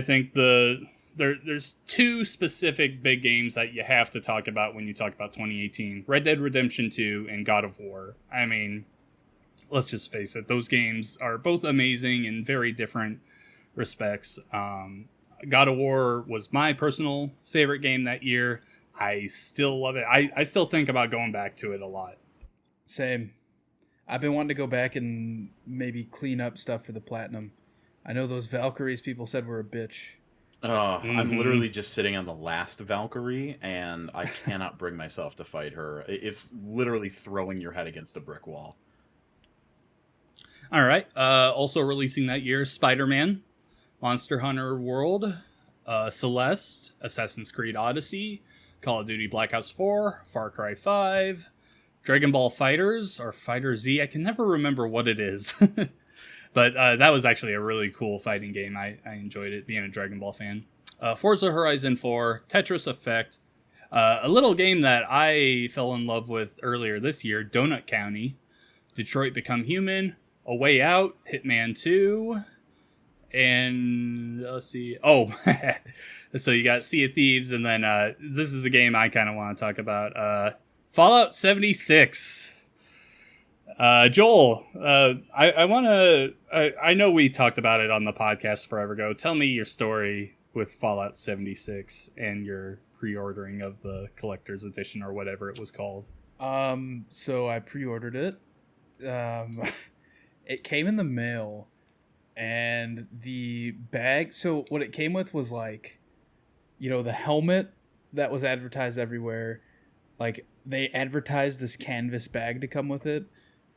think there's two specific big games that you have to talk about when you talk about 2018. Red Dead Redemption 2 and God of War. I mean, let's just face it, those games are both amazing in very different respects. God of War was my personal favorite game that year. I still love it. I still think about going back to it a lot. Same. I've been wanting to go back and maybe clean up stuff for the platinum. I know those Valkyries people said were a bitch. I'm literally just sitting on the last Valkyrie, and I cannot bring myself to fight her. It's literally throwing your head against a brick wall. All right. Also releasing that year, Spider-Man, Monster Hunter World, Celeste, Assassin's Creed Odyssey, Call of Duty Black Ops 4, Far Cry 5, Dragon Ball Fighters, or Fighter Z. I can never remember what it is. But that was actually a really cool fighting game. I enjoyed it, being a Dragon Ball fan. Forza Horizon 4, Tetris Effect, a little game that I fell in love with earlier this year, Donut County, Detroit Become Human, A Way Out, Hitman 2, and let's see. Oh, so you got Sea of Thieves, and then this is a game I kind of want to talk about. Fallout 76. Joel, I want to. I know we talked about it on the podcast forever ago. Tell me your story with Fallout 76 and your pre-ordering of the collector's edition or whatever it was called. So I pre-ordered it. It came in the mail, and the bag. So what it came with was like, the helmet that was advertised everywhere. Like they advertised this canvas bag to come with it.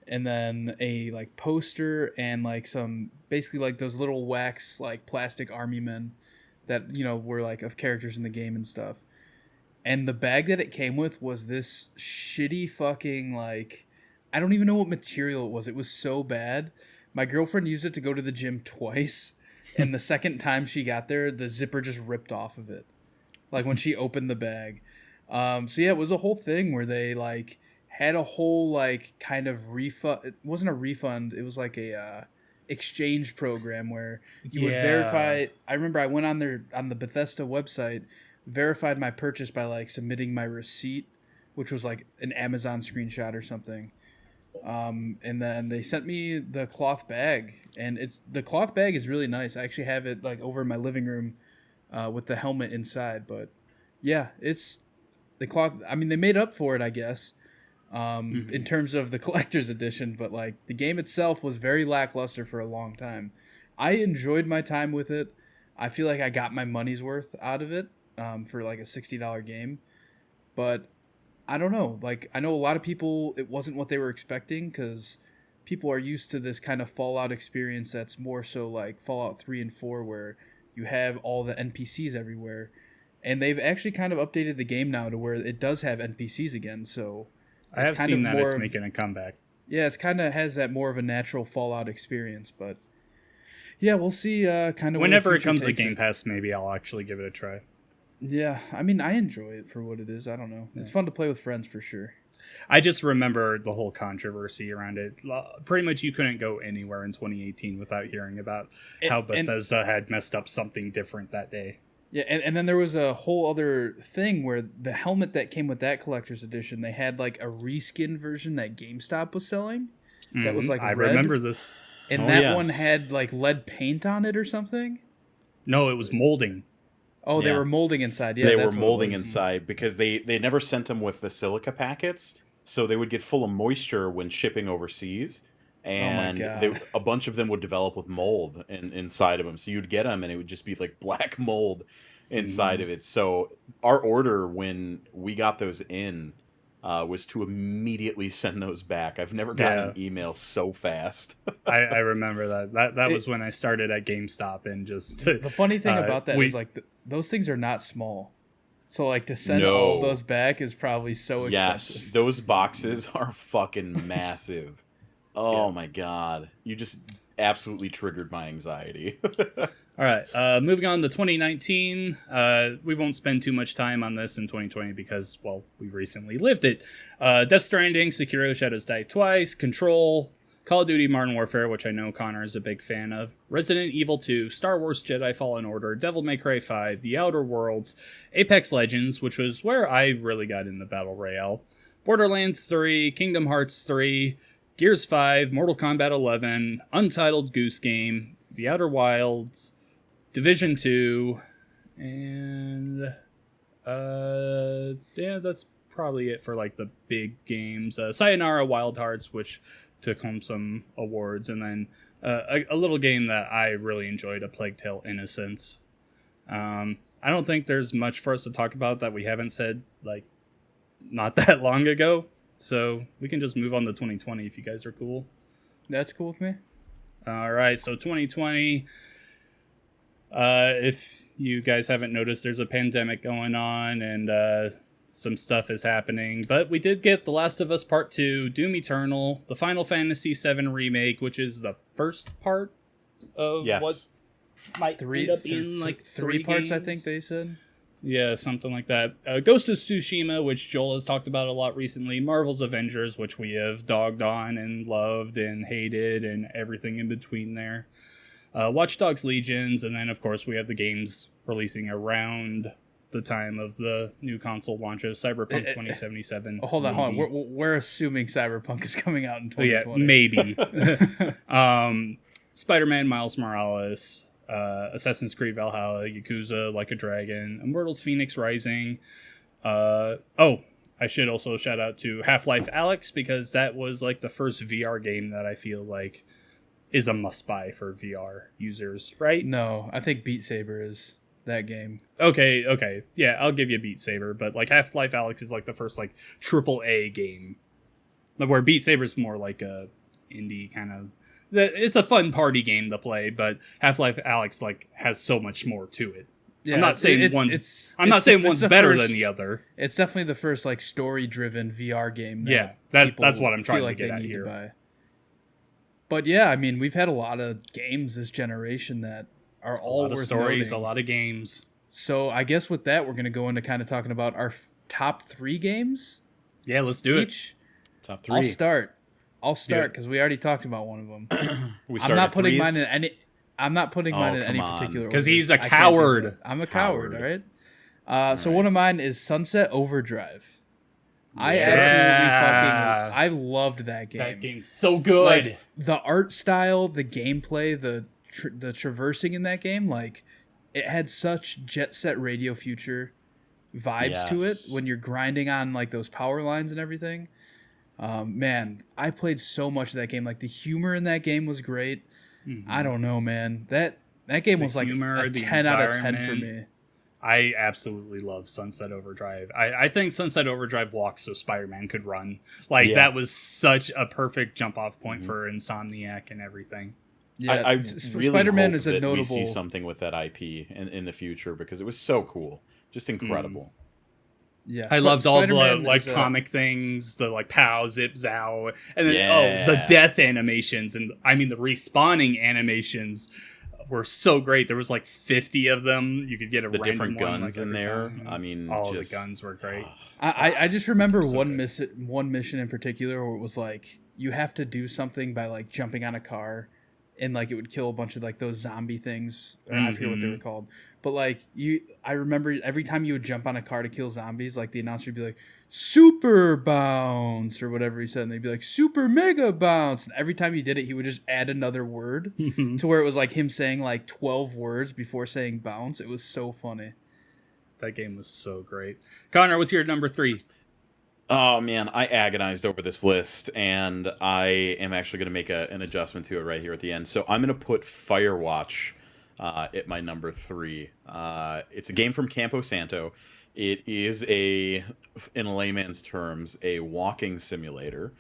And then a like poster and like some basically like those little wax like plastic army men that were like of characters in the game and stuff. And the bag that it came with was this shitty fucking like I don't even know what material it was. It was so bad. My girlfriend used it to go to the gym twice, and the second time she got there, the zipper just ripped off of it. Like when she opened the bag. So yeah, it was a whole thing where they like had a whole like kind of refund. It wasn't a refund. It was like a exchange program where you would verify. I remember I went on the Bethesda website, verified my purchase by like submitting my receipt, which was like an Amazon screenshot or something. And then they sent me the cloth bag, and the cloth bag is really nice. I actually have it like over in my living room, with the helmet inside. But yeah, it's the cloth. I mean, they made up for it, I guess. In terms of the collector's edition, but like the game itself was very lackluster for a long time. I enjoyed my time with it. I feel like I got my money's worth out of it, for like a $60 game, but I don't know. Like I know a lot of people, it wasn't what they were expecting because people are used to this kind of Fallout experience that's more so like Fallout 3 and 4 where you have all the NPCs everywhere, and they've actually kind of updated the game now to where it does have NPCs again, so I have seen that it's making a comeback. Yeah, it's kind of has that more of a natural Fallout experience, but yeah, we'll see. Kind of whenever it comes to Game Pass, maybe I'll actually give it a try. Yeah, I mean, I enjoy it for what it is. I don't know. It's fun to play with friends for sure. I just remember the whole controversy around it. Pretty much you couldn't go anywhere in 2018 without hearing about how Bethesda had messed up something different that day. Yeah, and then there was a whole other thing where the helmet that came with that collector's edition, they had like a reskin version that GameStop was selling. That was like I red, remember this. And that one had like lead paint on it or something? No, it was molding. Oh, they were molding inside. Yeah, they were molding inside because they never sent them with the silica packets, so they would get full of moisture when shipping overseas. And a bunch of them would develop with mold inside of them. So you'd get them, and it would just be like black mold inside of it. So our order when we got those in was to immediately send those back. I've never gotten an email so fast. I remember that was when I started at GameStop, and just the funny thing about that is like those things are not small. So like to send all of those back is probably so expensive. Yes, those boxes are fucking massive. Oh my god. You just absolutely triggered my anxiety. All right, moving on to 2019. We won't spend too much time on this in 2020 because, well, we recently lived it. Death Stranding, Sekiro Shadows Die Twice, Control, Call of Duty Modern Warfare, which I know Connor is a big fan of, Resident Evil 2, Star Wars Jedi Fallen Order, Devil May Cry 5, The Outer Worlds, Apex Legends, which was where I really got into Battle Royale, Borderlands 3, Kingdom Hearts 3, Gears 5, Mortal Kombat 11, Untitled Goose Game, The Outer Wilds, Division 2, and yeah, that's probably it for like the big games. Sayonara Wild Hearts, which took home some awards, and then a little game that I really enjoyed, A Plague Tale: Innocence. I don't think there's much for us to talk about that we haven't said like not that long ago, so we can just move on to 2020 if you guys are cool. That's cool with me. All right, so 2020. If you guys haven't noticed, there's a pandemic going on and some stuff is happening. But we did get The Last of Us Part 2, Doom Eternal, the Final Fantasy VII Remake, which is the first part of what might end up being like three parts, games. I think they said. Yeah, something like that. Ghost of Tsushima, which Joel has talked about a lot recently. Marvel's Avengers, which we have dogged on and loved and hated and everything in between there. Watch Dogs Legions, and then, of course, we have the games releasing around the time of the new console launches, Cyberpunk 2077. Hold on. We're assuming Cyberpunk is coming out in 2020. Yeah, maybe. Spider-Man, Miles Morales, Assassin's Creed Valhalla, Yakuza, Like a Dragon, Immortals Phoenix Rising. I should also shout out to Half-Life Alyx, because that was like the first VR game that I feel like is a must-buy for VR users, right? No, I think Beat Saber is that game. Okay. Yeah, I'll give you Beat Saber, but like Half-Life Alyx is like the first like AAA game. Where Beat Saber is more like a indie kind of... It's a fun party game to play, but Half-Life Alyx like has so much more to it. Yeah, I'm not saying one's better than the other. It's definitely the first like story-driven VR game. That's what I'm trying to get at here. But yeah, I mean, we've had a lot of games this generation that are all worth stories, noting. A lot of games. So I guess with that, we're going to go into kind of talking about our top 3 games. Yeah, let's do it. Top 3. I'll start because we already talked about one of them. I'm not putting mine in any. I'm not putting mine in any particular order. Because he's a coward. I'm a coward, all right? So one of mine is Sunset Overdrive. I loved that game. That game's so good. Like, the art style, the gameplay, the traversing in that game, like it had such Jet Set Radio Future vibes to it when you're grinding on like those power lines and everything. Man, I played so much of that game. Like the humor in that game was great. Mm-hmm. I don't know, man. That game was like a 10 out of 10 for me. I absolutely love Sunset Overdrive. I think Sunset Overdrive walks so Spider-Man could run. That was such a perfect jump-off point for Insomniac and everything. Yeah, I really Spider-Man is a notable. We see something with that IP in the future because it was so cool, just incredible. Yeah, I loved all the comic things, the like pow, zip, zow, and then the death animations, and I mean the respawning animations were so great. There was like 50 of them. You could get a random different one, guns in there. I mean, all the guns were great. I just remember one mission in particular where it was like you have to do something by like jumping on a car, and like it would kill a bunch of like those zombie things. I forget what they were called. But like I remember every time you would jump on a car to kill zombies, like the announcer would be like, "Super bounce" or whatever he said, and they'd be like, "Super mega bounce." And every time he did it, he would just add another word to where it was like him saying like 12 words before saying bounce. It was so funny. That game was so great. Connor, what's your number 3? Oh man, I agonized over this list, and I am actually going to make an adjustment to it right here at the end. So I'm going to put Firewatch at my number 3. It's a game from Campo Santo. It is in layman's terms, a walking simulator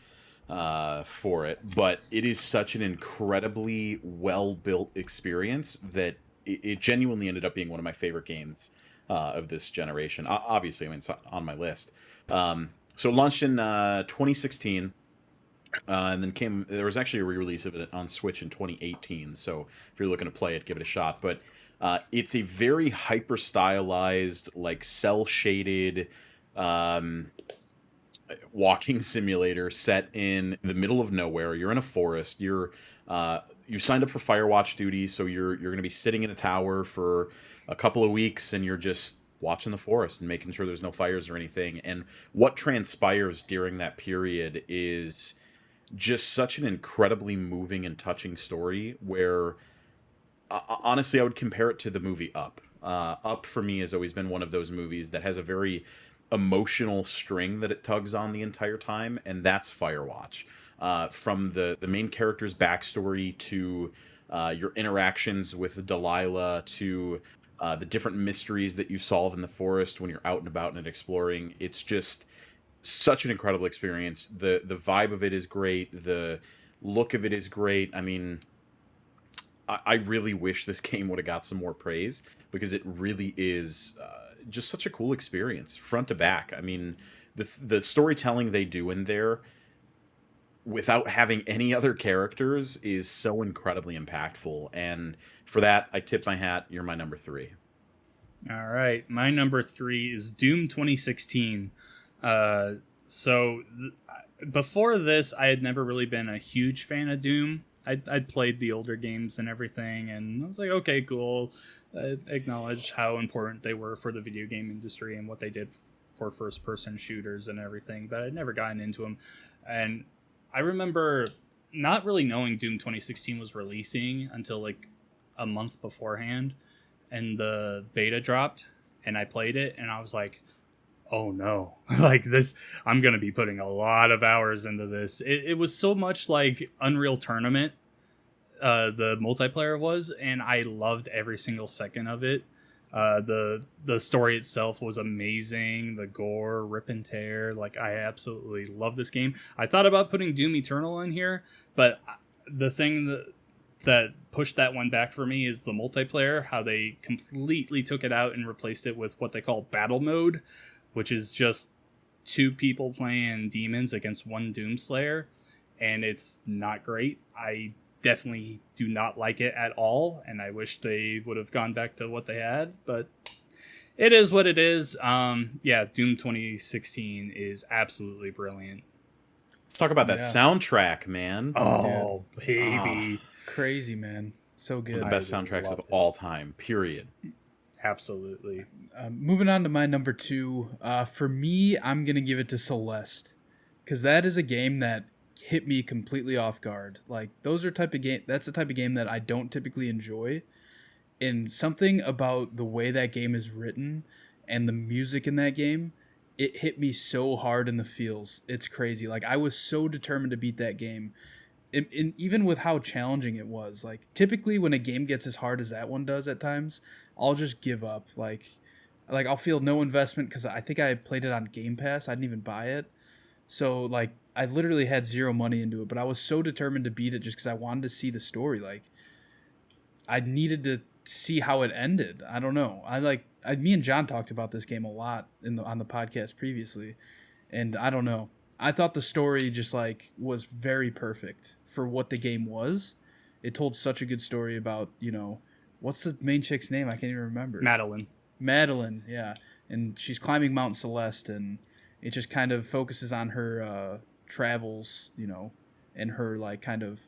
for it, but it is such an incredibly well-built experience that it genuinely ended up being one of my favorite games of this generation. Obviously, I mean, it's on my list. So it launched in 2016. And then there was actually a re-release of it on Switch in 2018. So if you're looking to play it, give it a shot. But it's a very hyper stylized, like cell shaded walking simulator set in the middle of nowhere. You're in a forest. You signed up for Firewatch duty, so you're going to be sitting in a tower for a couple of weeks, and you're just watching the forest and making sure there's no fires or anything. And what transpires during that period is just such an incredibly moving and touching story where honestly I would compare it to the movie Up. Up for me has always been one of those movies that has a very emotional string that it tugs on the entire time, and that's Firewatch. From the main character's backstory to your interactions with Delilah to the different mysteries that you solve in the forest when you're out and about and exploring. It's just such an incredible experience. The vibe of it is great. The look of it is great. I mean, I really wish this game would have got some more praise because it really is just such a cool experience, front to back. I mean, the storytelling they do in there without having any other characters is so incredibly impactful. And for that, I tip my hat. You're my number 3. All right. My number 3 is Doom 2016. Before this, I had never really been a huge fan of Doom. I'd played the older games and everything, and I was like, okay, cool. Acknowledge how important they were for the video game industry and what they did for first-person shooters and everything, but I'd never gotten into them. And I remember not really knowing Doom 2016 was releasing until like a month beforehand, and the beta dropped, and I played it, and I was like, oh no, like this, I'm going to be putting a lot of hours into this. It was so much like Unreal Tournament, the multiplayer was, and I loved every single second of it. The story itself was amazing. The gore, rip and tear, like I absolutely love this game. I thought about putting Doom Eternal in here, but the thing that pushed that one back for me is the multiplayer, how they completely took it out and replaced it with what they call battle mode, which is just 2 people playing demons against 1 Doomslayer, and it's not great. I definitely do not like it at all, and I wish they would have gone back to what they had, but it is what it is. Doom 2016 is absolutely brilliant. Let's talk about that soundtrack, man. Oh, baby. Crazy, man. So good. One of the best soundtracks of all time, period. Absolutely. Moving on to my number 2. For me, I'm going to give it to Celeste, because that is a game that hit me completely off guard. Like, that's the type of game that I don't typically enjoy. And something about the way that game is written and the music in that game, it hit me so hard in the feels. It's crazy. Like, I was so determined to beat that game. Even with how challenging it was. Like, typically when a game gets as hard as that one does at times, I'll just give up. Like I'll feel no investment because I think I played it on Game Pass. I didn't even buy it. So, like, I literally had 0 money into it, but I was so determined to beat it just because I wanted to see the story. Like, I needed to see how it ended. I don't know. Me and John talked about this game a lot on the podcast previously, and I don't know. I thought the story just like was very perfect for what the game was. It told such a good story about, what's the main chick's name? I can't even remember. Madeline, yeah. And she's climbing Mount Celeste, and it just kind of focuses on her travels, and her like kind of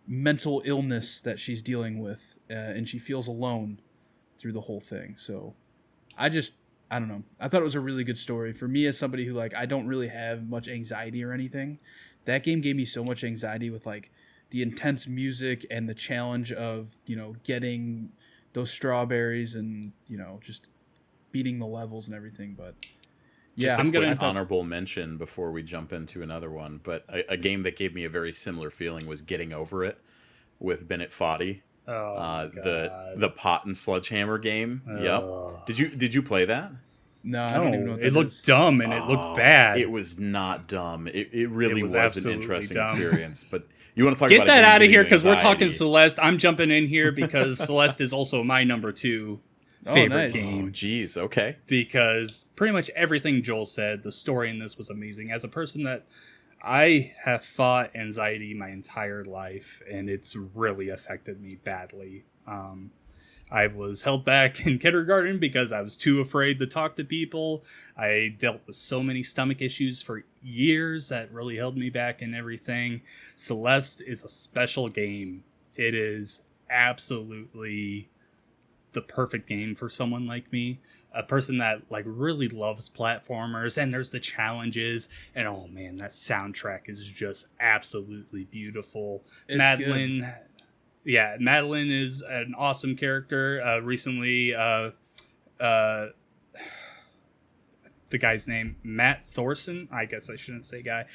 mental illness that she's dealing with, and she feels alone through the whole thing. So I don't know. I thought it was a really good story. For me, as somebody who, like, I don't really have much anxiety or anything, that game gave me so much anxiety with, like, the intense music and the challenge of, getting those strawberries and, just beating the levels and everything. But, yeah. Just a quick honorable mention before we jump into another one. But a game that gave me a very similar feeling was Getting Over It with Bennett Foddy. The pot and sledgehammer game. Yep. Did you play that? No, I don't even know what that it looked dumb and it looked bad. It was not dumb. It really was an interesting experience. But you want to talk Get about that out of here because we're talking Celeste. I'm jumping in here because Celeste is also my number 2. favorite nice. game. Oh, geez. Okay. Because pretty much everything Joel said, the story in this was amazing. As a person that I have fought anxiety my entire life, and it's really affected me badly. I was held back in kindergarten because I was too afraid to talk to people. I dealt with so many stomach issues for years that really held me back and everything. Celeste is a special game. It is absolutely the perfect game for someone like me, a person that like really loves platformers, and there's the challenges, and oh man, that soundtrack is just absolutely beautiful. It's Madeline good. Yeah, Madeline is an awesome character. Recently, the guy's name, Matt Thorson. I guess I shouldn't say guy.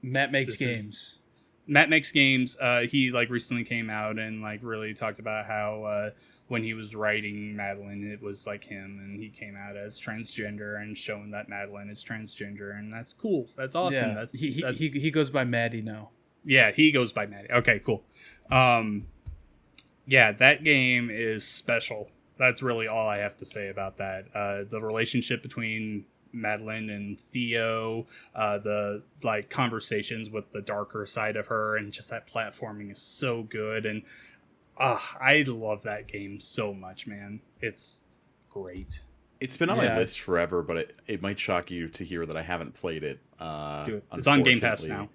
Matt Makes Games. Matt Makes Games. He like recently came out and like really talked about how when he was writing Madeline, it was like him, and he came out as transgender and showing that Madeline is transgender, and that's cool. That's awesome. Yeah. That's He goes by Maddie now. Yeah, he goes by Maddie. Okay, cool. Yeah, that game is special. That's really all I have to say about that. The relationship between Madeline and Theo, the like conversations with the darker side of her, and just that platforming is so good. And I love that game so much, man. It's great. It's been on my list forever, but it might shock you to hear that I haven't played it. Dude, it's on Game Pass now.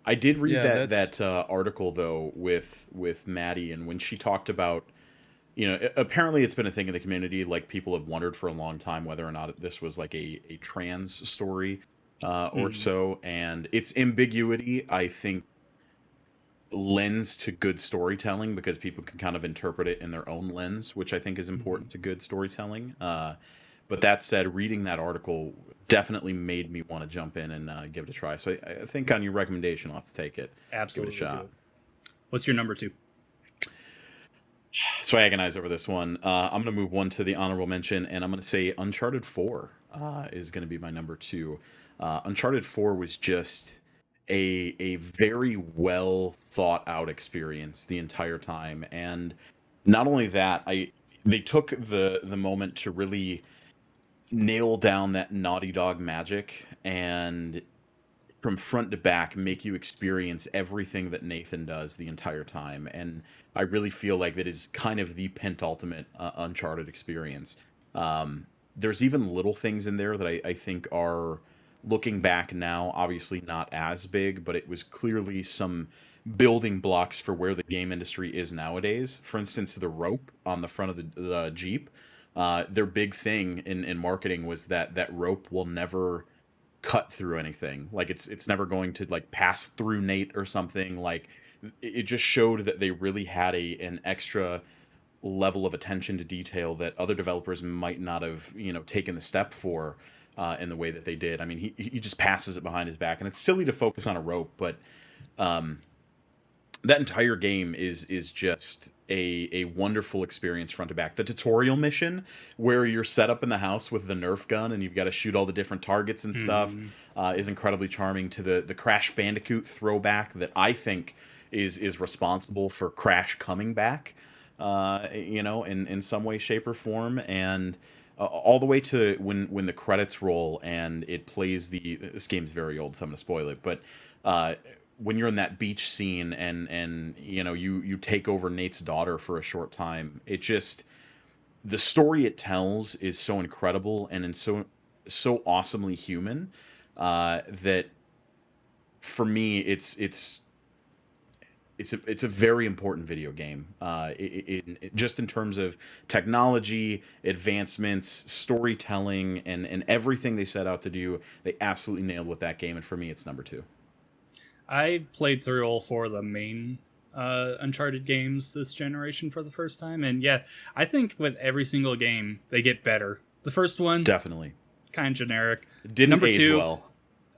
I did read that article though with Maddie, and when she talked about, apparently it's been a thing in the community. Like people have wondered for a long time whether or not this was like a trans story or so, and its ambiguity, I think, lends to good storytelling because people can kind of interpret it in their own lens, which I think is important to good storytelling. But that said, reading that article definitely made me want to jump in and give it a try. So I think on your recommendation, I'll have to take it. Absolutely. Give it a shot. What's your number 2? So I agonize over this one. I'm going to move one to the honorable mention, and I'm going to say Uncharted 4 is going to be my number 2. Uncharted 4 was just a very well thought out experience the entire time. And not only that, they took the moment to really nail down that Naughty Dog magic and from front to back make you experience everything that Nathan does the entire time. And I really feel like that is kind of the penultimate Uncharted experience. There's even little things in there that I think are, looking back now, obviously not as big, but it was clearly some building blocks for where the game industry is nowadays. For instance, the rope on the front of the Jeep. Their big thing in marketing was that rope will never cut through anything. Like it's never going to like pass through Nate or something. Like it just showed that they really had an extra level of attention to detail that other developers might not have taken the step for in the way that they did. I mean, he just passes it behind his back, and it's silly to focus on a rope, but that entire game is just a wonderful experience front to back. The tutorial mission where you're set up in the house with the Nerf gun and you've got to shoot all the different targets and stuff is incredibly charming. To the Crash Bandicoot throwback that I think is responsible for Crash coming back, in some way, shape, or form. And all the way to when the credits roll and it plays this game's very old, so I'm going to spoil it, but when you're in that beach scene and you take over Nate's daughter for a short time, it just, the story it tells is so incredible and so awesomely human that for me it's a very important video game. Just in terms of technology, advancements, storytelling, and everything they set out to do, they absolutely nailed with that game. And for me, it's number 2. I played through all 4 of the main Uncharted games this generation for the first time. And yeah, I think with every single game, they get better. The first one, definitely kind of generic. It didn't number age 2, well.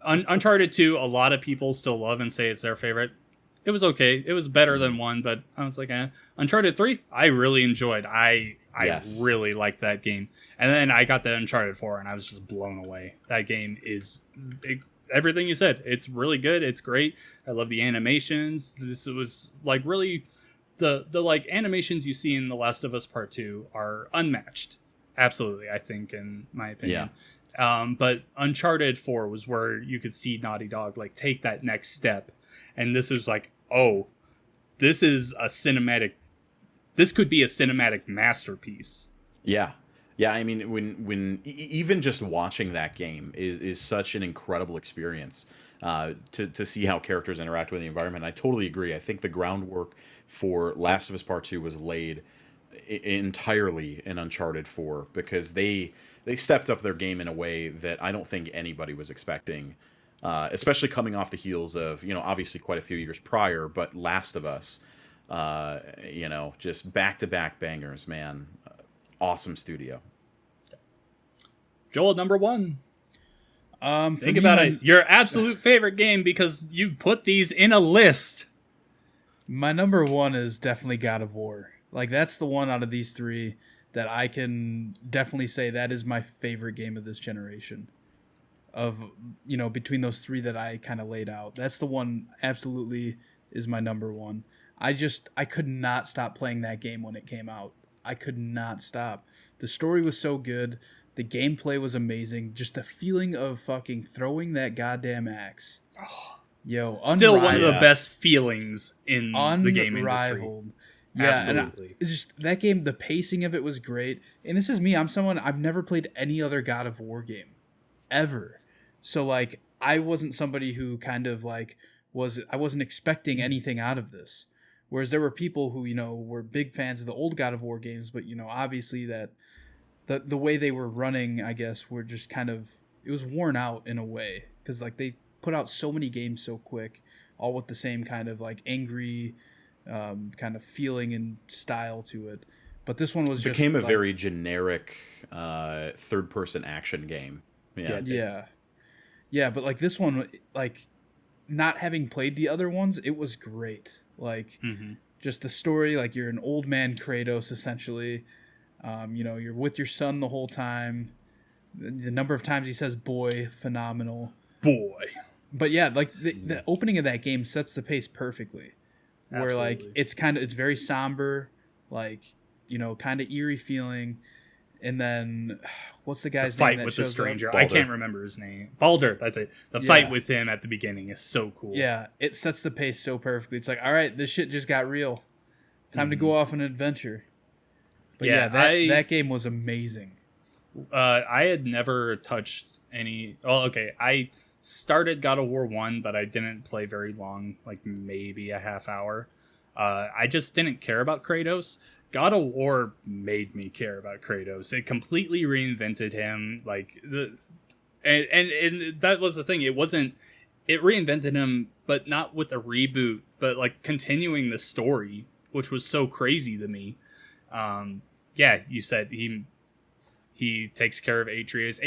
Uncharted 2, a lot of people still love and say it's their favorite. It was okay. It was better than 1, but I was like, Uncharted 3, I really enjoyed. I really liked that game. And then I got the Uncharted 4, and I was just blown away. That game is everything you said. It's really good. It's great. I love the animations. This was like really the like animations you see in The Last of Us Part 2 are unmatched. Absolutely, I think, in my opinion. But Uncharted 4 was where you could see Naughty Dog like take that next step, and this is like, oh, this is a cinematic. This could be a cinematic masterpiece. Yeah. Yeah, I mean, when even just watching that game is such an incredible experience, to see how characters interact with the environment. I totally agree. I think the groundwork for Last of Us Part 2 was laid entirely in Uncharted 4, because they stepped up their game in a way that I don't think anybody was expecting, especially coming off the heels of, obviously quite a few years prior, but Last of Us, just back-to-back bangers, man. Awesome studio. Joel, number 1. Think me, about it. Your absolute favorite game, because you put these in a list. My number 1 is definitely God of War. Like, that's the one out of these 3 that I can definitely say that is my favorite game of this generation. Of, between those 3 that I kind of laid out, that's the one absolutely is my number 1. I could not stop playing that game when it came out. I could not stop. The story was so good. The gameplay was amazing. Just the feeling of fucking throwing that goddamn axe. Yo, still one of the best feelings in the game industry. Unrivaled. Yeah, absolutely. Just that game, the pacing of it was great. And this is me. I'm someone, I've never played any other God of War game. Ever. So, like, I wasn't somebody who kind of, like, I wasn't expecting anything out of this. Whereas there were people who, were big fans of the old God of War games, but, obviously that the way they were running, I guess, were just kind of, it was worn out in a way. Because, like, they put out so many games so quick, all with the same kind of, like, angry kind of feeling and style to it. But this one was became a very generic third-person action game. Yeah, but, like, this one, like, not having played the other ones, it was great. Like, just the story, like, you're an old man Kratos, essentially. You're with your son the whole time. The number of times he says boy, phenomenal. Boy. But yeah, like, the opening of that game sets the pace perfectly. Where, like, it's very somber, like, kind of eerie feeling. And then, what's the guy's name that with shows the stranger? up? I can't remember his name. Baldur, that's it. The fight with him at the beginning is so cool. Yeah, it sets the pace so perfectly. It's like, all right, this shit just got real. Time to go off on an adventure. But that game was amazing. I had never touched any... Well, okay, I started God of War 1, but I didn't play very long, like maybe a half hour. I just didn't care about Kratos. God of War made me care about Kratos. It completely reinvented him. Like, and that was the thing. It reinvented him, but not with a reboot, but like continuing the story, which was so crazy to me. You said he takes care of Atreus.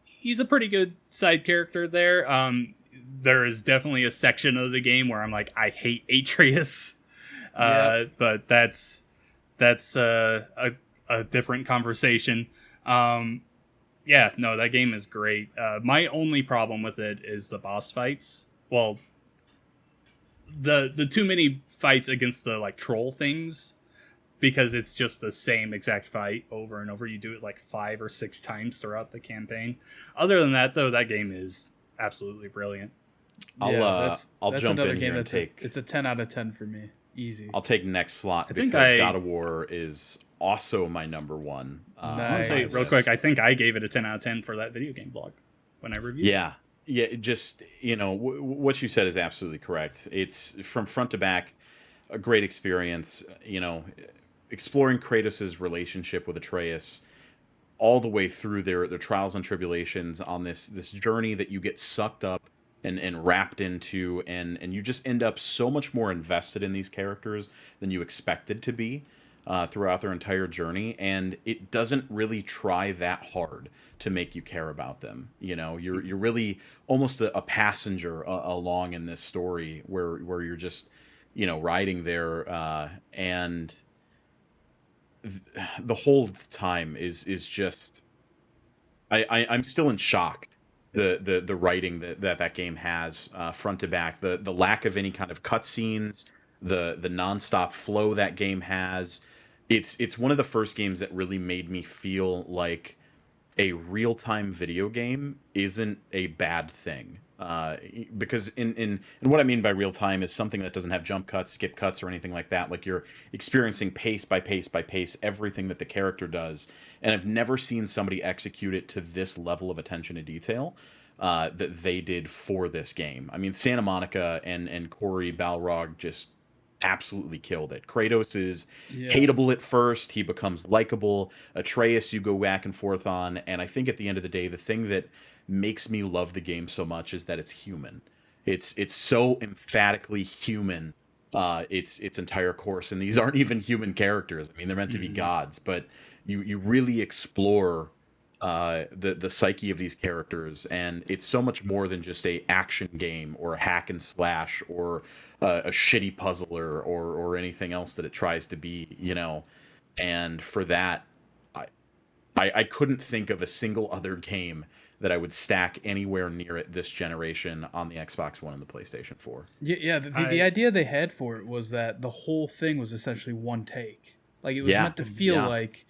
He's a pretty good side character there. There is definitely a section of the game where I'm like, I hate Atreus. But that's a different conversation. That game is great. My only problem with it is the boss fights. Well, the too many fights against the, like, troll things, because it's just the same exact fight over and over. You do it like 5 or 6 times throughout the campaign. Other than that, though, that game is absolutely brilliant. I'll jump in here and take... It's a 10 out of 10 for me. Easy. I'll take next slot because God of War is also my number 1. I want to say real quick, I think I gave it a 10 out of 10 for that video game blog when I reviewed it. Yeah, just, what you said is absolutely correct. It's from front to back a great experience, exploring Kratos' relationship with Atreus all the way through their trials and tribulations on this journey that you get sucked up and wrapped into, and you just end up so much more invested in these characters than you expected to be throughout their entire journey, and it doesn't really try that hard to make you care about them. You're really almost a passenger along in this story where you're just riding there, and the whole time is just I'm still in shock. The writing that game has, front to back, the lack of any kind of cutscenes, the nonstop flow that game has. It's one of the first games that really made me feel like a real-time video game isn't a bad thing. Because in what I mean by real time is something that doesn't have jump cuts, skip cuts, or anything like that. Like, you're experiencing pace by pace by pace everything that the character does, and I've never seen somebody execute it to this level of attention to detail that they did for this game. I mean, Santa Monica and Cory Balrog just absolutely killed it. Kratos is hateable at first. He becomes likable. Atreus, you go back and forth on, and I think at the end of the day, the thing that makes me love the game so much is that it's human. It's so emphatically human. Its entire course, and these aren't even human characters. I mean, they're meant to be gods, but you really explore the psyche of these characters, and it's so much more than just a action game or a hack and slash or a shitty puzzler or anything else that it tries to be, you know. And for that, I couldn't think of a single other game that I would stack anywhere near it this generation on the Xbox One and the PlayStation 4. Yeah. The idea they had for it was that the whole thing was essentially one take. Like, it was meant to feel like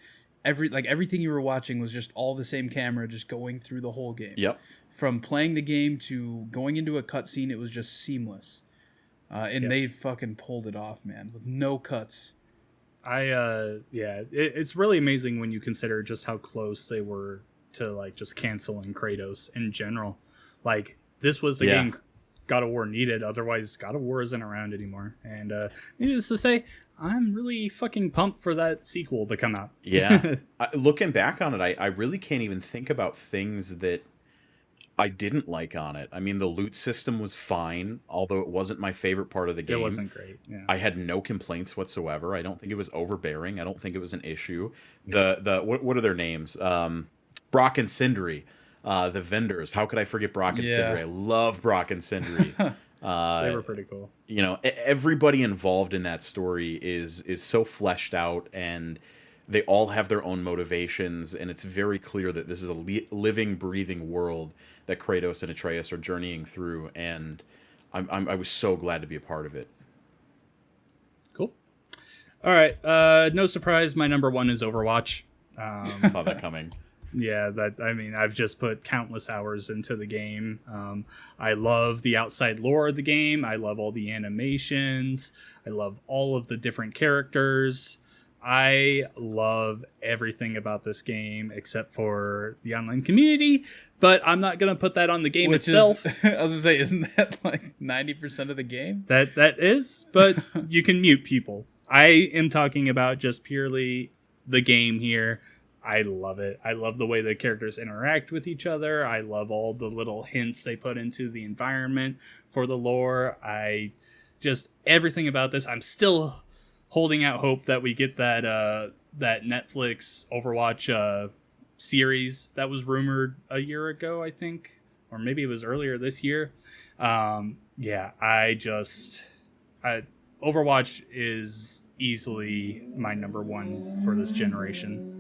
everything you were watching was just all the same camera, just going through the whole game. Yep. From playing the game to going into a cutscene, it was just seamless. And they fucking pulled it off, man, with no cuts. It's really amazing when you consider just how close they were to, like, just canceling Kratos in general. Like, this was the game God of War needed, otherwise God of War isn't around anymore. And needless to say, I'm really fucking pumped for that sequel to come out. Yeah. Looking back on it, I really can't even think about things that I didn't like on it. I mean, the loot system was fine, although it wasn't my favorite part of the game. It wasn't great. Yeah. I had no complaints whatsoever. I don't think it was overbearing. I don't think it was an issue. What are their names? Brock and Sindri, the vendors. How could I forget Brock and Sindri? I love Brock and Sindri. They were pretty cool. You know, everybody involved in that story is so fleshed out, and they all have their own motivations, and it's very clear that this is a living, breathing world that Kratos and Atreus are journeying through, and I was so glad to be a part of it. Cool. All right. No surprise, my number one is Overwatch. Saw that coming. Yeah, I've just put countless hours into the game. I love the outside lore of the game. I love all the animations. I love all of the different characters. I love everything about this game except for the online community, but I'm not going to put that on the game itself. I was going to say, isn't that like 90% of the game? That is, but you can mute people. I am talking about just purely the game here. I love it. I love the way the characters interact with each other. I love all the little hints they put into the environment for the lore. Everything about this. I'm still holding out hope that we get that Netflix Overwatch series that was rumored a year ago, I think, or maybe it was earlier this year. Overwatch is easily my number one for this generation.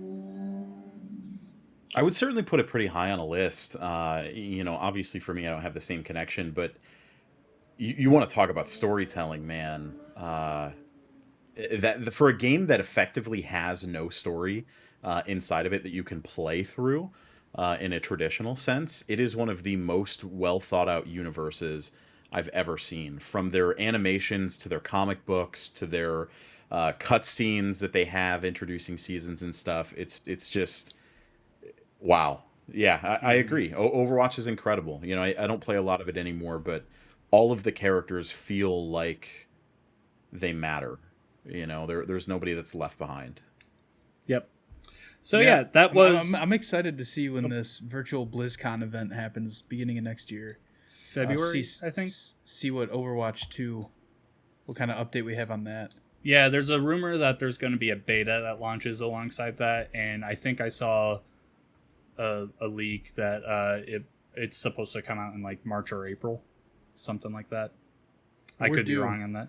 I would certainly put it pretty high on a list. Obviously for me, I don't have the same connection, but you want to talk about storytelling, man. For a game that effectively has no story inside of it that you can play through in a traditional sense, it is one of the most well thought out universes I've ever seen. From their animations to their comic books to their cutscenes that they have introducing seasons and stuff, it's just wow. Yeah, I agree. Overwatch is incredible. You know, I don't play a lot of it anymore, but all of the characters feel like they matter. You know, there's nobody that's left behind. Yep. So that was. I'm excited to see when this virtual BlizzCon event happens, beginning of next year. February, I think. See what Overwatch 2, what kind of update we have on that. Yeah, there's a rumor that there's going to be a beta that launches alongside that, and I think I saw a leak that it's supposed to come out in like March or April, something like that. I could be wrong on that.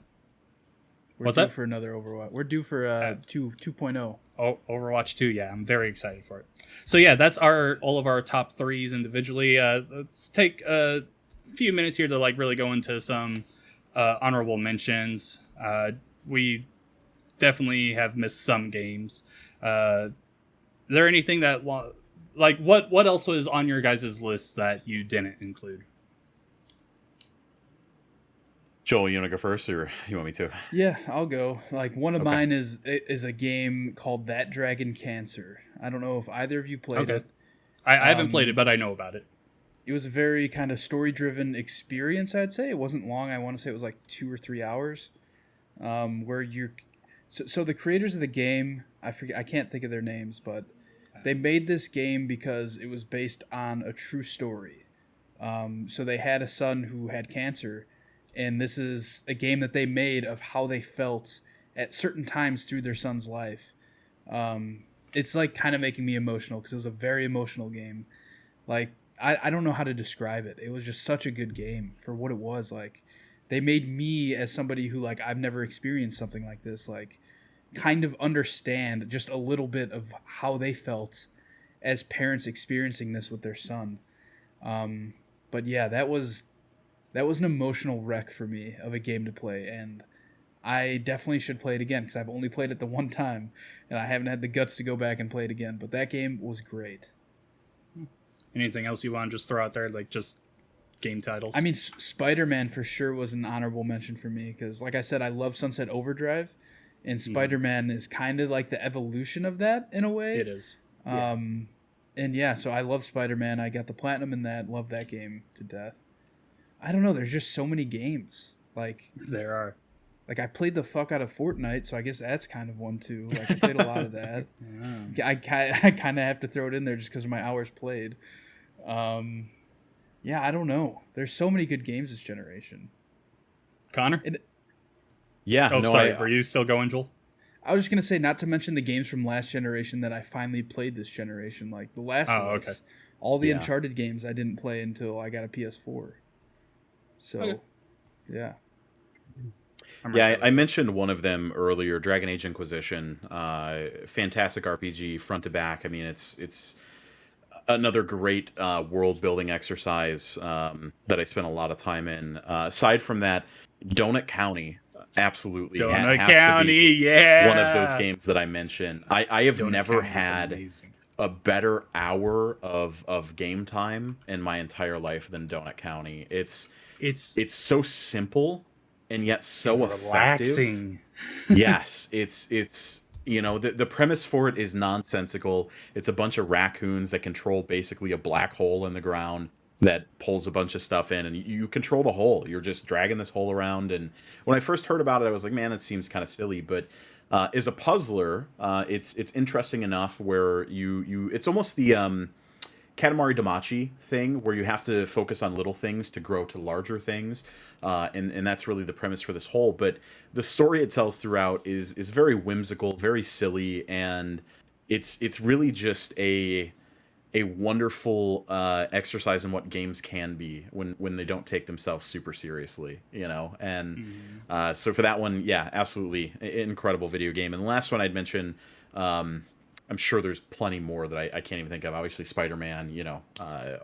What's that? For another Overwatch. We're due for 2.0. Oh, Overwatch 2. Yeah, I'm very excited for it. So yeah, that's all of our top threes individually. Let's take a few minutes here to like really go into some honorable mentions. We definitely have missed some games. Is there anything that like what else was on your guys' list that you didn't include? Joel, you want to go first, or you want me to? Yeah, I'll go. Like one of mine is a game called That Dragon Cancer. I don't know if either of you played it. I haven't played it, but I know about it. It was a very kind of story-driven experience, I'd say. It wasn't long. I want to say it was like 2 or 3 hours. Where you're... So the creators of the game, I can't think of their names, but they made this game because it was based on a true story. So they had a son who had cancer, and this is a game that they made of how they felt at certain times through their son's life. It's like kind of making me emotional because it was a very emotional game. Like, I don't know how to describe it. It was just such a good game for what it was. Like, they made me, as somebody who, like, I've never experienced something like this, like, kind of understand just a little bit of how they felt as parents experiencing this with their son. But yeah, that was an emotional wreck for me of a game to play, and I definitely should play it again because I've only played it the one time, and I haven't had the guts to go back and play it again. But that game was great. Anything else you want to just throw out there, like just game titles? I mean, Spider-Man for sure was an honorable mention for me because, like I said, I love Sunset Overdrive, and Spider-Man is kind of like the evolution of that in a way. It is. And yeah, so I love Spider-Man. I got the platinum in that. Love that game to death. I don't know. There's just so many games. Like there are. Like I played the fuck out of Fortnite, so I guess that's kind of one too. Like I played a lot of that. Yeah. I kind of have to throw it in there just because of my hours played. Yeah, I don't know. There's so many good games this generation. Connor? Yeah. Oh, no, sorry. Were you still going, Joel? I was just going to say, not to mention the games from last generation that I finally played this generation, like The Last of Us. All the Uncharted games I didn't play until I got a PS4. So, yeah. Yeah, I mentioned one of them earlier, Dragon Age Inquisition. Fantastic RPG, front to back. I mean, it's another great world-building exercise that I spent a lot of time in. Aside from that, Donut County absolutely Donut has County, to be one of those games that I mentioned. I have Donut never County had a better hour of game time in my entire life than Donut County. It's so simple and yet so relaxing. Effective. Yes, it's you know, the premise for it is nonsensical. It's a bunch of raccoons that control basically a black hole in the ground that pulls a bunch of stuff in, and you control the hole. You're just dragging this hole around. And when I first heard about it, I was like, man, that seems kind of silly. But as a puzzler, it's interesting enough where you it's almost the Katamari Damacy thing where you have to focus on little things to grow to larger things, and that's really the premise for this whole. But the story it tells throughout is very whimsical, very silly, and it's really just a wonderful exercise in what games can be when they don't take themselves super seriously, you know. And so for that one, yeah, absolutely incredible video game. And the last one I'd mention, I'm sure there's plenty more that I can't even think of. Obviously, Spider-Man, you know,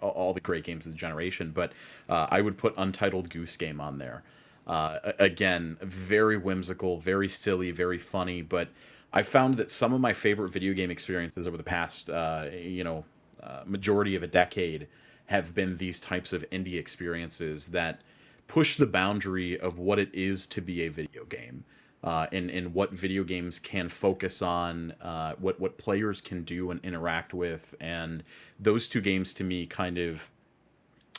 all the great games of the generation. But I would put Untitled Goose Game on there. Again, very whimsical, very silly, very funny. But I found that some of my favorite video game experiences over the past, majority of a decade have been these types of indie experiences that push the boundary of what it is to be a video game. And what video games can focus on, what players can do and interact with, and those two games to me kind of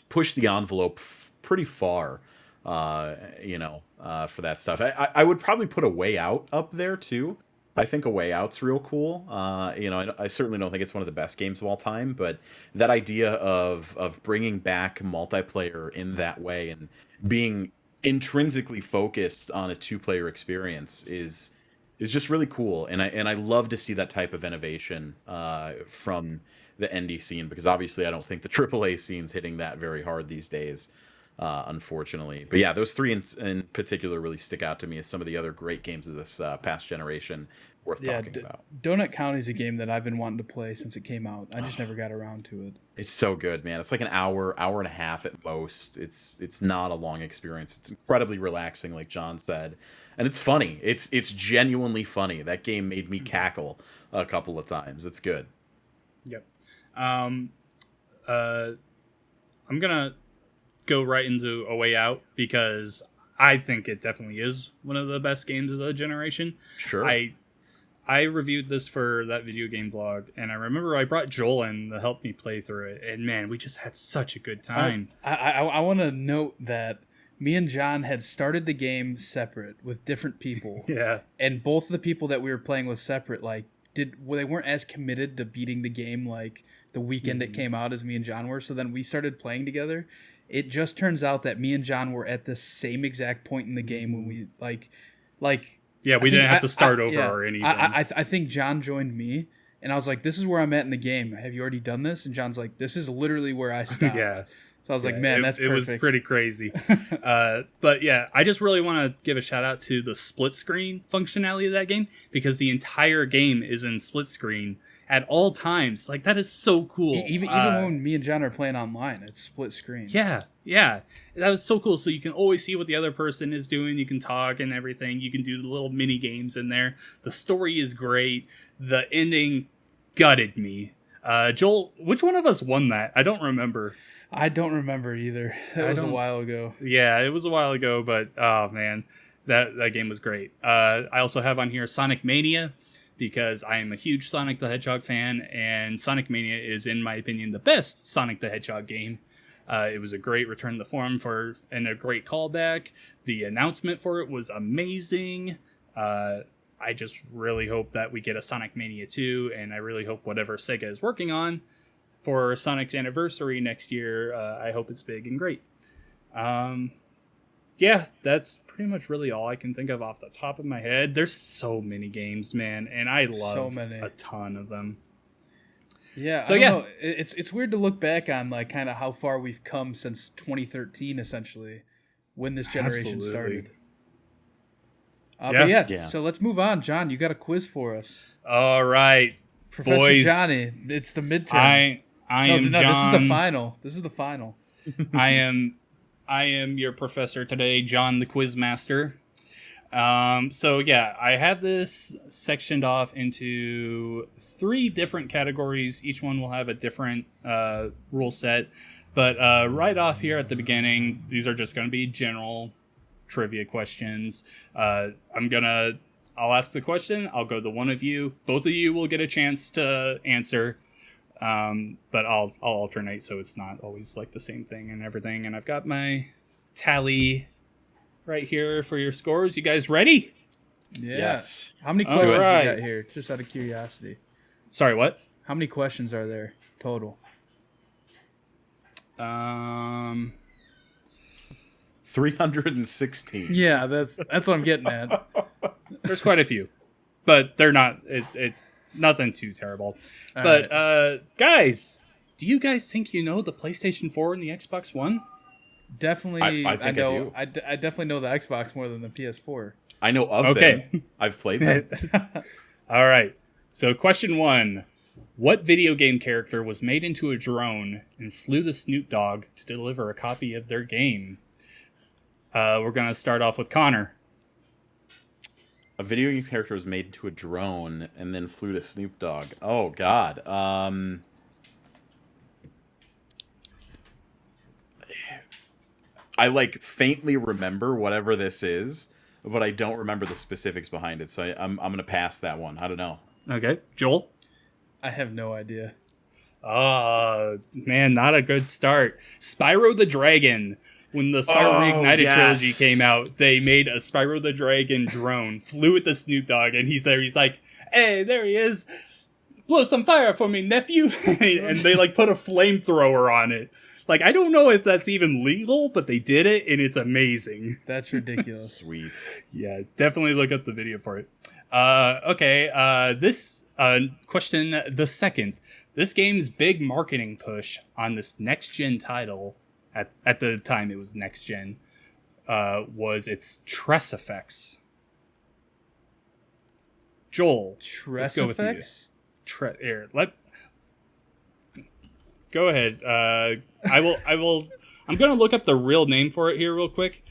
push the envelope pretty far, for that stuff. I would probably put A Way Out up there too. I think A Way Out's real cool. I certainly don't think it's one of the best games of all time, but that idea of bringing back multiplayer in that way and being intrinsically focused on a two-player experience is just really cool, and I love to see that type of innovation from the indie scene, because obviously I don't think the AAA scene's hitting that very hard these days. unfortunately. But yeah, those three in particular really stick out to me as some of the other great games of this past generation worth talking about. Donut County is a game that I've been wanting to play since it came out. I just never got around to it. It's so good, man. It's like an hour and a half at most. It's not a long experience. It's incredibly relaxing, like John said, and it's funny. It's genuinely funny. That game made me cackle a couple of times. It's good. Yep. I'm gonna go right into A Way Out because I think it definitely is one of the best games of the generation. Sure. I reviewed this for that video game blog, and I remember I brought Joel in to help me play through it, and man, we just had such a good time. I want to note that me and John had started the game separate with different people. Yeah. And both of the people that we were playing with separate, they weren't as committed to beating the game like the weekend it came out as me and John were. So then we started playing together. It just turns out that me and John were at the same exact point in the game when we Yeah, we didn't have to start over or anything. I think John joined me, and I was like, this is where I'm at in the game. Have you already done this? And John's like, this is literally where I stopped. Yeah. So I was like, man, that's perfect. It was pretty crazy. But yeah, I just really want to give a shout out to the split screen functionality of that game because the entire game is in split screen at all times. Like, that is so cool. Even when me and John are playing online, it's split screen. Yeah. That was so cool. So you can always see what the other person is doing. You can talk and everything. You can do the little mini games in there. The story is great. The ending gutted me. Joel, which one of us won that? I don't remember. I don't remember either. That was a while ago. Yeah, it was a while ago, but oh man, that game was great. I also have on here Sonic Mania because I am a huge Sonic the Hedgehog fan, and Sonic Mania is, in my opinion, the best Sonic the Hedgehog game. It was a great return to the form and a great callback. The announcement for it was amazing. I just really hope that we get a Sonic Mania 2, and I really hope whatever Sega is working on for Sonic's anniversary next year, I hope it's big and great. Yeah, that's pretty much really all I can think of off the top of my head. There's so many games, man, and I love a ton of them. Yeah, so I don't know. It's weird to look back on like kind of how far we've come since 2013, essentially, when this generation started. But yeah, so let's move on. John, you got a quiz for us. All right, Professor boys. Johnny, it's the midterm. I am John. This is the final. This is the final. I am your professor today, John the Quizmaster. So yeah, I have this sectioned off into 3 different categories. Each one will have a different rule set. But right off here at the beginning, these are just going to be general trivia questions. I'll ask the question. I'll go to one of you. Both of you will get a chance to answer. But I'll alternate so it's not always like the same thing and everything. And I've got my tally right here for your scores. You guys ready? Yeah. Yes. How many questions we got here? Just out of curiosity. Sorry, what? How many questions are there total? 316. Yeah, that's what I'm getting at. There's quite a few, but they're not. It's nothing too terrible. But guys, do you guys think you know the PlayStation 4 and the Xbox One? Definitely, I think I do. I definitely know the Xbox more than the PS4. I know of them. I've played them. All right. So question 1. What video game character was made into a drone and flew the Snoop Dogg to deliver a copy of their game? We're going to start off with Connor. A video game character was made into a drone and then flew to Snoop Dogg. Oh, God. I faintly remember whatever this is, but I don't remember the specifics behind it. So I'm going to pass that one. I don't know. Okay. Joel? I have no idea. Man, not a good start. Spyro the Dragon. When the Spyro Reignited trilogy came out, they made a Spyro the Dragon drone, flew with the Snoop Dogg, and he's there. He's like, hey, there he is. Blow some fire for me, nephew. And they put a flamethrower on it. I don't know if that's even legal, but they did it, and it's amazing. That's ridiculous. Sweet. Yeah, definitely look up the video for it. Okay, this question, the second. This game's big marketing push on this next-gen title at the time it was next gen, was its Tress effects. Joel, Tress let's go effects? with you. Go ahead. I will. I'm gonna look up the real name for it here real quick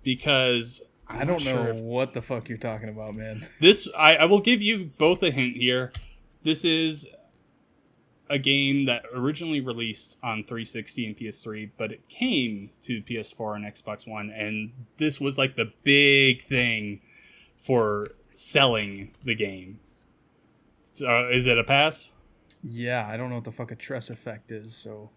because I don't know what the fuck you're talking about, man. I will give you both a hint here. This is a game that originally released on 360 and PS3, but it came to PS4 and Xbox One, and this was like the big thing for selling the game. So, is it a pass? Yeah, I don't know what the fuck a Tress effect is, so...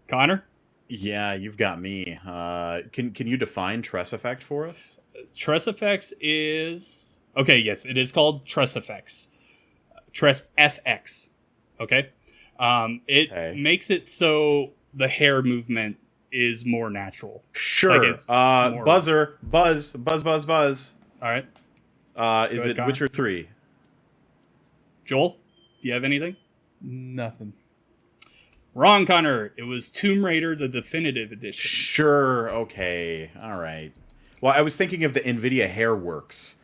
Connor? Yeah, you've got me. Can you define Tress effect for us? Tress effects is... Okay, yes, it is called Tress effects. Tress FX. Okay? It makes it so the hair movement is more natural. Sure. More... Buzzer. Buzz. Buzz. All right. Is it Connor? Witcher 3? Joel, do you have anything? Nothing. Wrong, Connor. It was Tomb Raider, the definitive edition. Sure. Okay. All right. Well, I was thinking of the NVIDIA Hairworks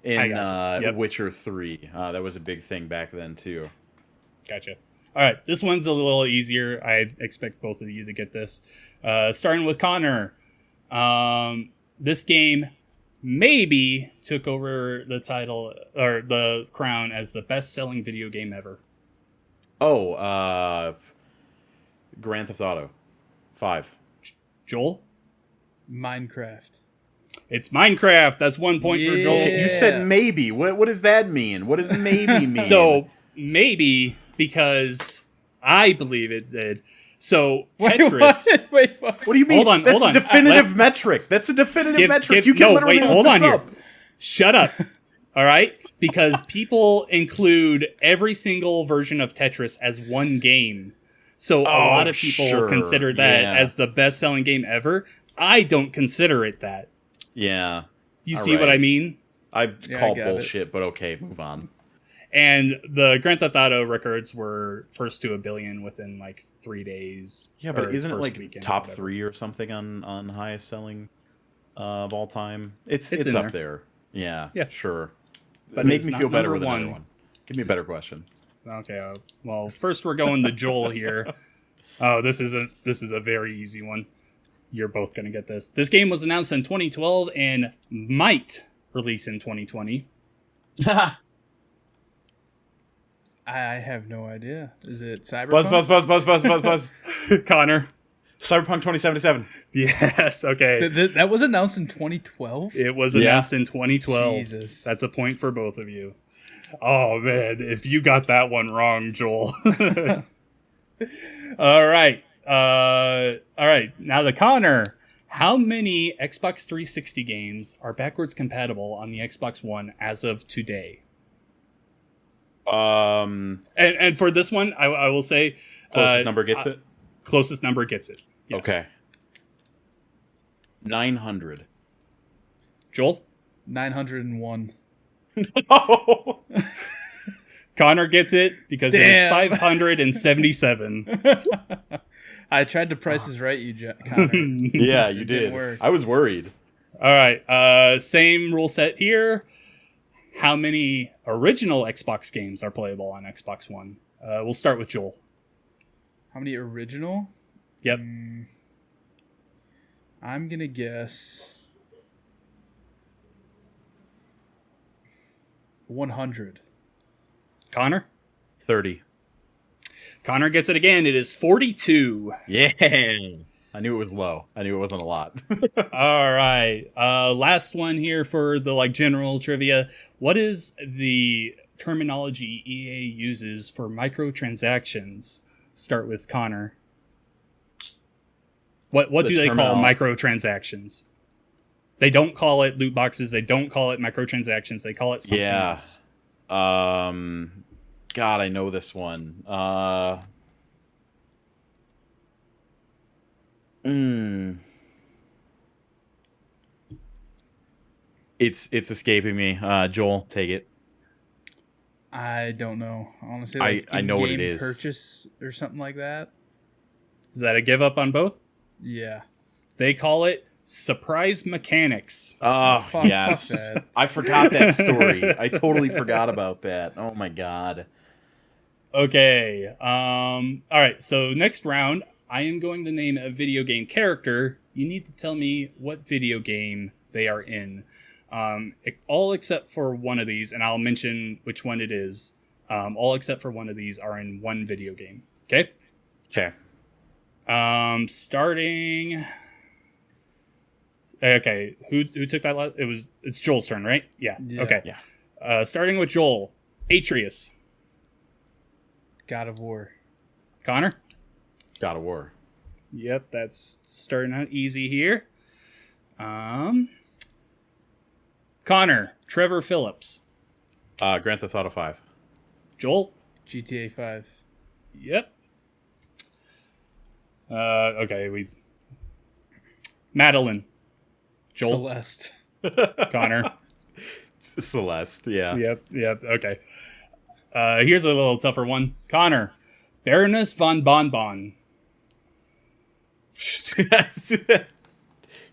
in Witcher 3. That was a big thing back then, too. Gotcha. All right. This one's a little easier. I expect both of you to get this. Starting with Connor. This game maybe took over the title or the crown as the best-selling video game ever. Oh, Grand Theft Auto 5. Joel? Minecraft. It's Minecraft. That's 1 point for Joel. Okay, you said maybe. What does that mean? What does maybe mean? So, maybe because I believe it did. So, Tetris... Wait, what? What do you mean? Hold on. That's a definitive metric. That's a definitive metric. You can literally look this up. Shut up. All right? Because people include every single version of Tetris as one game. So a lot of people consider that as the best-selling game ever. I don't consider it that. Yeah. You see what I mean? I call bullshit, but okay, move on. And the Grand Theft Auto records were first to 1 billion within like 3 days. Yeah, but isn't it like top 3 or something on highest selling of all time? It's up there. Yeah, sure. But make me feel better with another one. Give me a better question. Okay. Well, first we're going to Joel here. Oh, this is a very easy one. You're both gonna get this. This game was announced in 2012 and might release in 2020. I have no idea. Is it Cyberpunk? Buzz. Connor. Cyberpunk 2077. Yes, okay. That was announced in 2012? It was announced in 2012. Jesus. That's a point for both of you. Oh, man. If you got that one wrong, Joel. All right. Now the Connor. How many Xbox 360 games are backwards compatible on the Xbox One as of today? And for this one, I will say... Closest number gets it? Closest number gets it. Yes. Okay. 900. Joel? 901. No! Connor gets it because it is 577. I tried to price is right, Connor. Yeah, you did. I was worried. All right. Same rule set here. How many original Xbox games are playable on Xbox One? We'll start with Joel. How many original? Yep. I'm going to guess 100. Connor? 30. Connor gets it again. It is 42. Yeah. I knew it was low. I knew it wasn't a lot. All right. Last one here for the general trivia. What is the terminology EA uses for microtransactions? Start with Connor. What do they call microtransactions? They don't call it loot boxes. They don't call it microtransactions. They call it something else. God, I know this one. It's escaping me. Joel, take it. I don't know. Honestly, I know what it is. Purchase or something like that. Is that a give up on both? Yeah. They call it surprise mechanics. Oh, Fuck yes. that. I forgot that story. I totally forgot about that. Oh, my God. Okay. All right. So next round, I am going to name a video game character. You need to tell me what video game they are in. All except for one of these, and I'll mention which one it is. All except for one of these are in one video game. Okay. Okay. Starting. Okay. Who took that last? It's Joel's turn, right? Yeah. Okay. Yeah. Starting with Joel. Atreus. God of War. Connor. God of War. Yep, that's starting out easy here. Connor, Trevor Phillips. Grand Theft Auto 5. Joel. GTA 5. Yep. Okay, Madeline. Joel. Celeste. Connor. Celeste, yeah. Yep, okay. Here's a little tougher one. Connor, Baroness von Bonbon. Can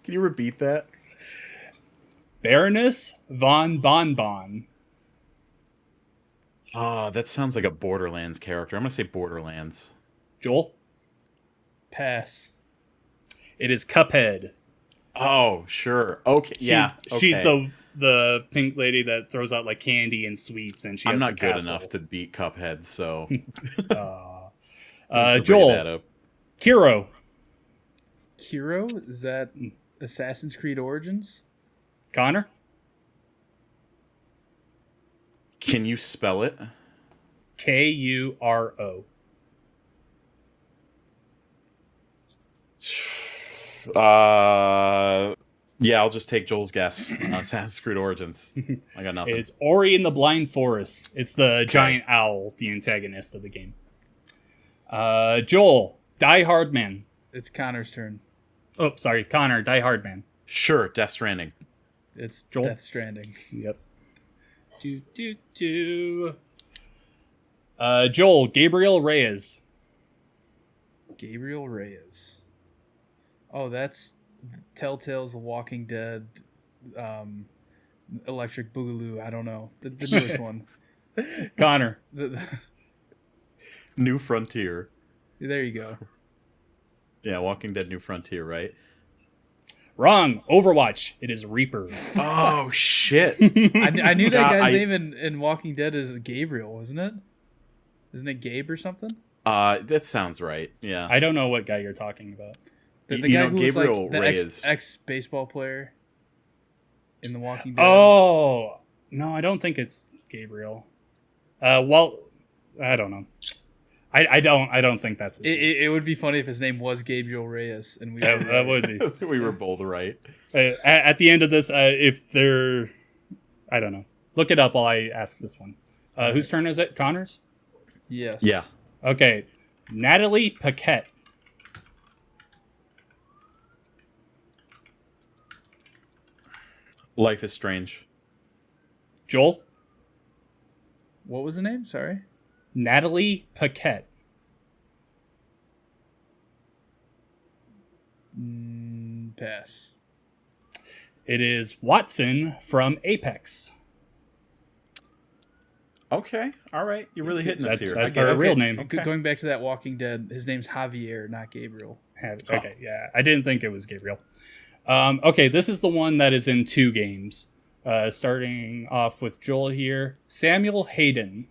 you repeat that? Baroness von Bonbon. Oh, that sounds like a Borderlands character. I'm going to say Borderlands. Joel. Pass. It is Cuphead. Oh, sure. Okay, yeah. She's okay. the pink lady that throws out like candy and sweets, and I'm has not the good castle. enough to beat Cuphead, so. Joel. Kiro. Kiro? Is that Assassin's Creed Origins? Connor. Can you spell it? Kuro. Yeah, I'll just take Joel's guess. Assassin's Creed Origins. I got nothing. It's Ori in the Blind Forest. It's the giant owl, the antagonist of the game. Joel, Die Hard Man. It's Connor's turn. Oh, sorry, Connor, Die Hard Man. Sure, Death Stranding. It's Joel? Death Stranding. Yep. Joel, Gabriel Reyes. Gabriel Reyes. Oh, that's Telltale's The Walking Dead, Electric Boogaloo. I don't know. The newest one. Connor. New Frontier. There you go. Yeah, Walking Dead New Frontier, right? Wrong. Overwatch. It is Reaper. Oh, shit. I knew that guy's name in Walking Dead is Gabriel, wasn't it? Isn't it Gabe or something? That sounds right. Yeah. I don't know what guy you're talking about. The guy who Gabriel was like Reyes. the ex-baseball player in The Walking Dead. Oh no, I don't think it's Gabriel. Well, I don't know. I don't think that's his name. It would be funny if his name was Gabriel Reyes, and we That would be. We were both right. At the end of this, if they're, I don't know. Look it up while I ask this one. Whose turn is it? Connor's? Yes. Yeah. Okay. Natalie Paquette. Life is Strange. Joel? What was the name? Sorry. Natalie Paquette. Pass. It is Watson from Apex. Okay. All right. You're really hitting us here. That's I get her it. real name. Okay. Going back to that Walking Dead, his name's Javier, not Gabriel. Okay, yeah. I didn't think it was Gabriel. Okay, this is the one that is in 2 games. Starting off with Joel here. Samuel Hayden.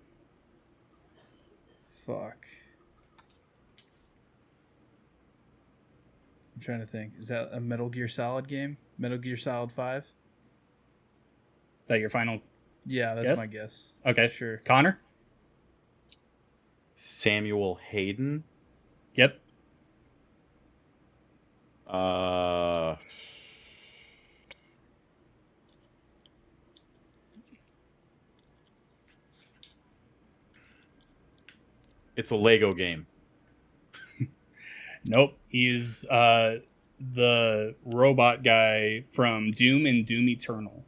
Fuck. I'm trying to think. Is that a Metal Gear Solid game? Metal Gear Solid 5? Is that your final? Yeah, that's Yes? my guess. Okay, Sure. Connor? Samuel Hayden. Yep. It's a Lego game. Nope. He's the robot guy from Doom and Doom Eternal.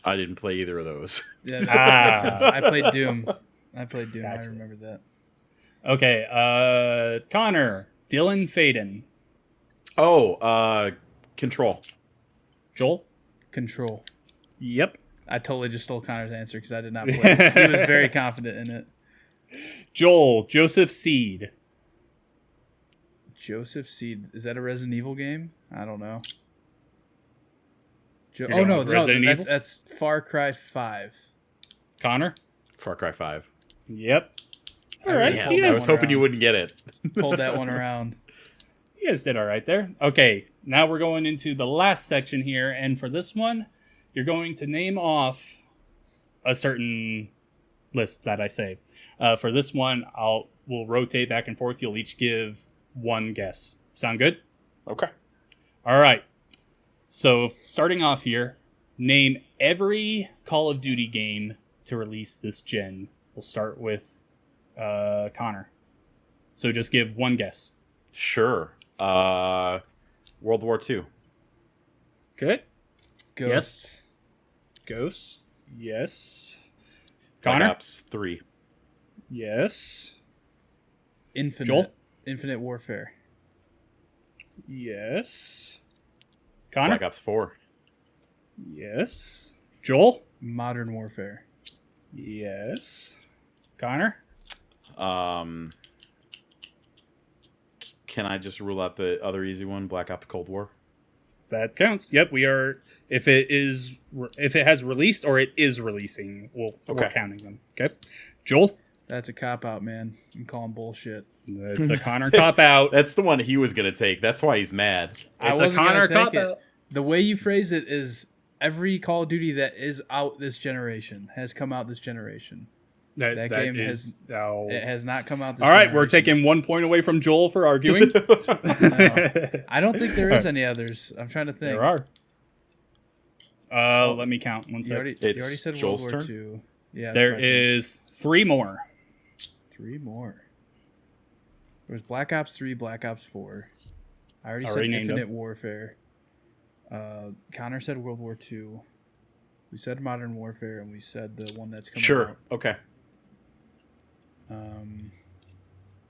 I didn't play either of those. Yeah, that makes sense. I played Doom. Gotcha. I remember that. Okay, Connor. Dylan Faden. Oh, Control. Joel? Control. Yep. I totally just stole Connor's answer because I did not play it. He was very confident in it. Joel, Joseph Seed. Joseph Seed. Is that a Resident Evil game? I don't know. You're going with Resident Evil? That's Far Cry 5. Connor? Far Cry 5. Yep. All right. Damn, I was hoping you wouldn't get it. Pulled that one around. You guys did all right there. Okay, now we're going into the last section here, and for this one, you're going to name off a certain list that I say. For this one, we'll rotate back and forth. You'll each give one guess. Sound good? Okay. All right. So starting off here, name every Call of Duty game to release this gen. We'll start with Connor. So just give one guess. Sure. World War II. Good. Ghost. Yes. Ghost. Yes. Black Connor. Ops 3. Yes. Infinite. Joel? Infinite Warfare. Yes. Connor. Black Ops 4. Yes. Joel. Modern Warfare. Yes. Connor. Can I just rule out the other easy one, Black Ops Cold War? That counts. Yep, we are. If it has released or it is releasing, we're counting them. Okay. Joel. That's a cop out, man. I'm calling bullshit. It's a Connor cop out. That's the one he was gonna take. That's why he's mad. It's a Connor cop out. The way you phrase it is every Call of Duty that is out this generation has come out this generation. That game has not come out this All right, generation. we're taking 1 point away from Joel for arguing. I don't think there is any others. I'm trying to think. There are. Let me count. One You second. already said Joel's World War turn? II. Yeah. There is 3 more. 3 more. There was Black Ops 3, Black Ops 4. I already said named Infinite them. Warfare. Connor said World War II. We said Modern Warfare, and we said the one that's coming out. Sure. Okay.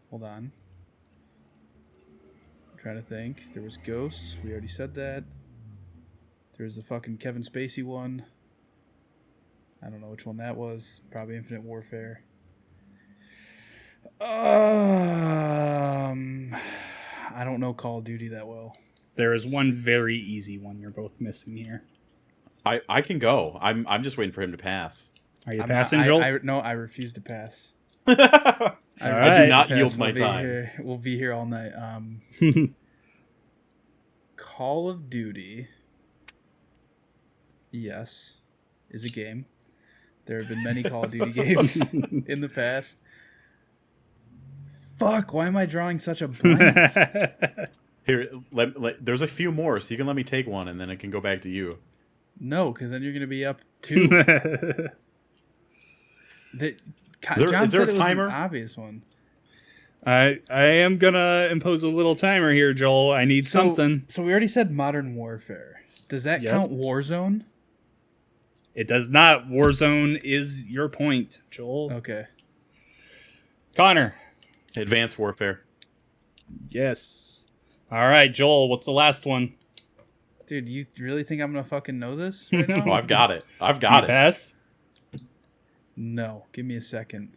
Hold on. I'm trying to think. There was Ghosts. We already said that. There's the fucking Kevin Spacey one. I don't know which one that was. Probably Infinite Warfare. I don't know Call of Duty that well. There is one very easy one you're both missing here. I can go. I'm just waiting for him to pass. Are you passing, Joel? No, I refuse to pass. I right. do not yield my time. We'll be here all night. Call of Duty, yes, is a game. There have been many Call of Duty games in the past. Fuck, why am I drawing such a blank? Here, there's a few more, so you can let me take one, and then it can go back to you. No, because then you're going to be up 2. Is there a timer? An obvious one. I am gonna impose a little timer here, Joel. I need something. So we already said Modern Warfare. Does that count Warzone? It does not. Warzone is your point, Joel. Okay. Connor. Advanced Warfare. Yes. All right, Joel. What's the last one? Dude, you really think I'm gonna fucking know this right now? Oh, I've got it. I've got it. Pass. No, give me a second.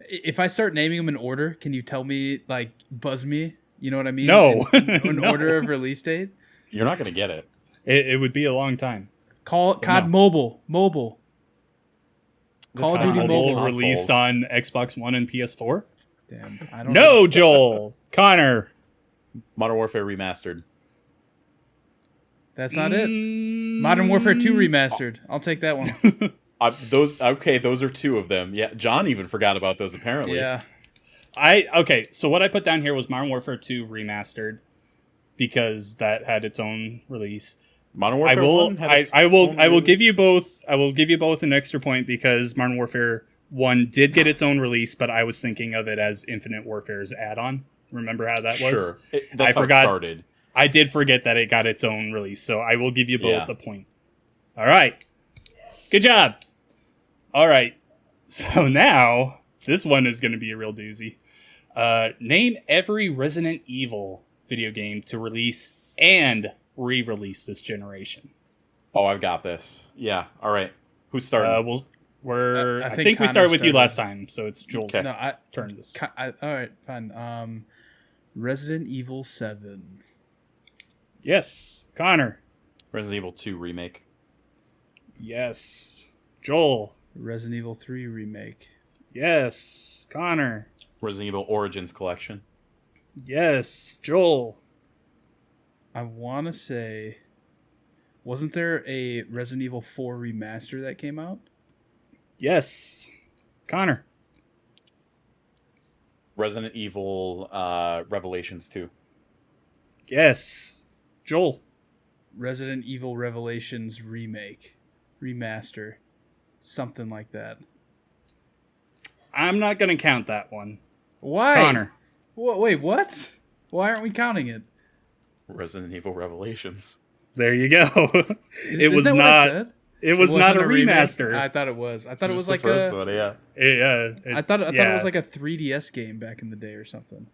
If I start naming them in order, can you tell me, like, buzz me? You know what I mean? No. In No. order of release date? You're not going to get it. It would be a long time. COD Mobile. Call of Duty Mobile. Released on Xbox One and PS4? Damn, I don't No, know. Joel. Connor. Modern Warfare Remastered. That's not it. Modern Warfare 2 Remastered. I'll take that one. Those are 2 of them. Yeah, John even forgot about those, apparently. Yeah. So what I put down here was Modern Warfare 2 Remastered because that had its own release. Modern Warfare 1 had its I own will give release? you both. I will give you both an extra point because Modern Warfare 1 did get its own release, but I was thinking of it as Infinite Warfare's add-on. Remember how that was? Sure. That's how forgot. it started. I did forget that it got its own release, so I will give you both a point. All right. Good job. All right. So now, this one is going to be a real doozy. Name every Resident Evil video game to release and re-release this generation. Oh, I've got this. Yeah. All right. Who's starting? I think we started with you last time, so it's Joel's turn. All right, fine. Resident Evil 7. Yes, Connor. Resident Evil 2 remake. Yes, Joel. Resident Evil 3 remake. Yes, Connor. Resident Evil Origins Collection. Yes, Joel. I want to say, wasn't there a Resident Evil 4 remaster that came out? Yes, Connor. Resident Evil Revelations 2. Yes, Joel. Resident Evil Revelations remake, remaster, something like that. I'm not going to count that one. Why? Connor. Wait, what? Why aren't we counting it? Resident Evil Revelations. There you go. It was not. not a remaster. I thought it was. I thought it was like the first one. Yeah. I thought it was like a 3DS game back in the day or something.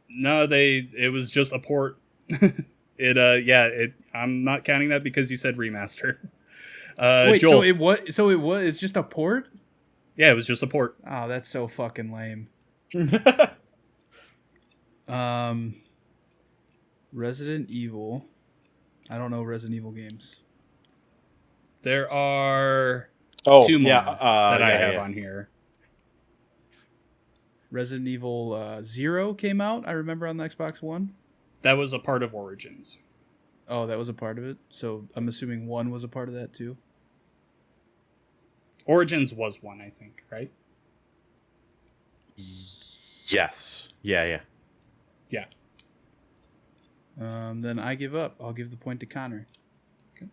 No, it was just a port. I'm not counting that because you said remaster. Wait, Joel. so it was it's just a port? Yeah, it was just a port. Oh, that's so fucking lame. Resident Evil. I don't know Resident Evil games. There are two more that I have on here. Resident Evil 0 came out, I remember, on the Xbox One. That was a part of Origins. Oh, that was a part of it? So I'm assuming 1 was a part of that too? Origins was 1, I think, right? Yes. Yeah. Yeah. Then I give up. I'll give the point to Connor. Okay.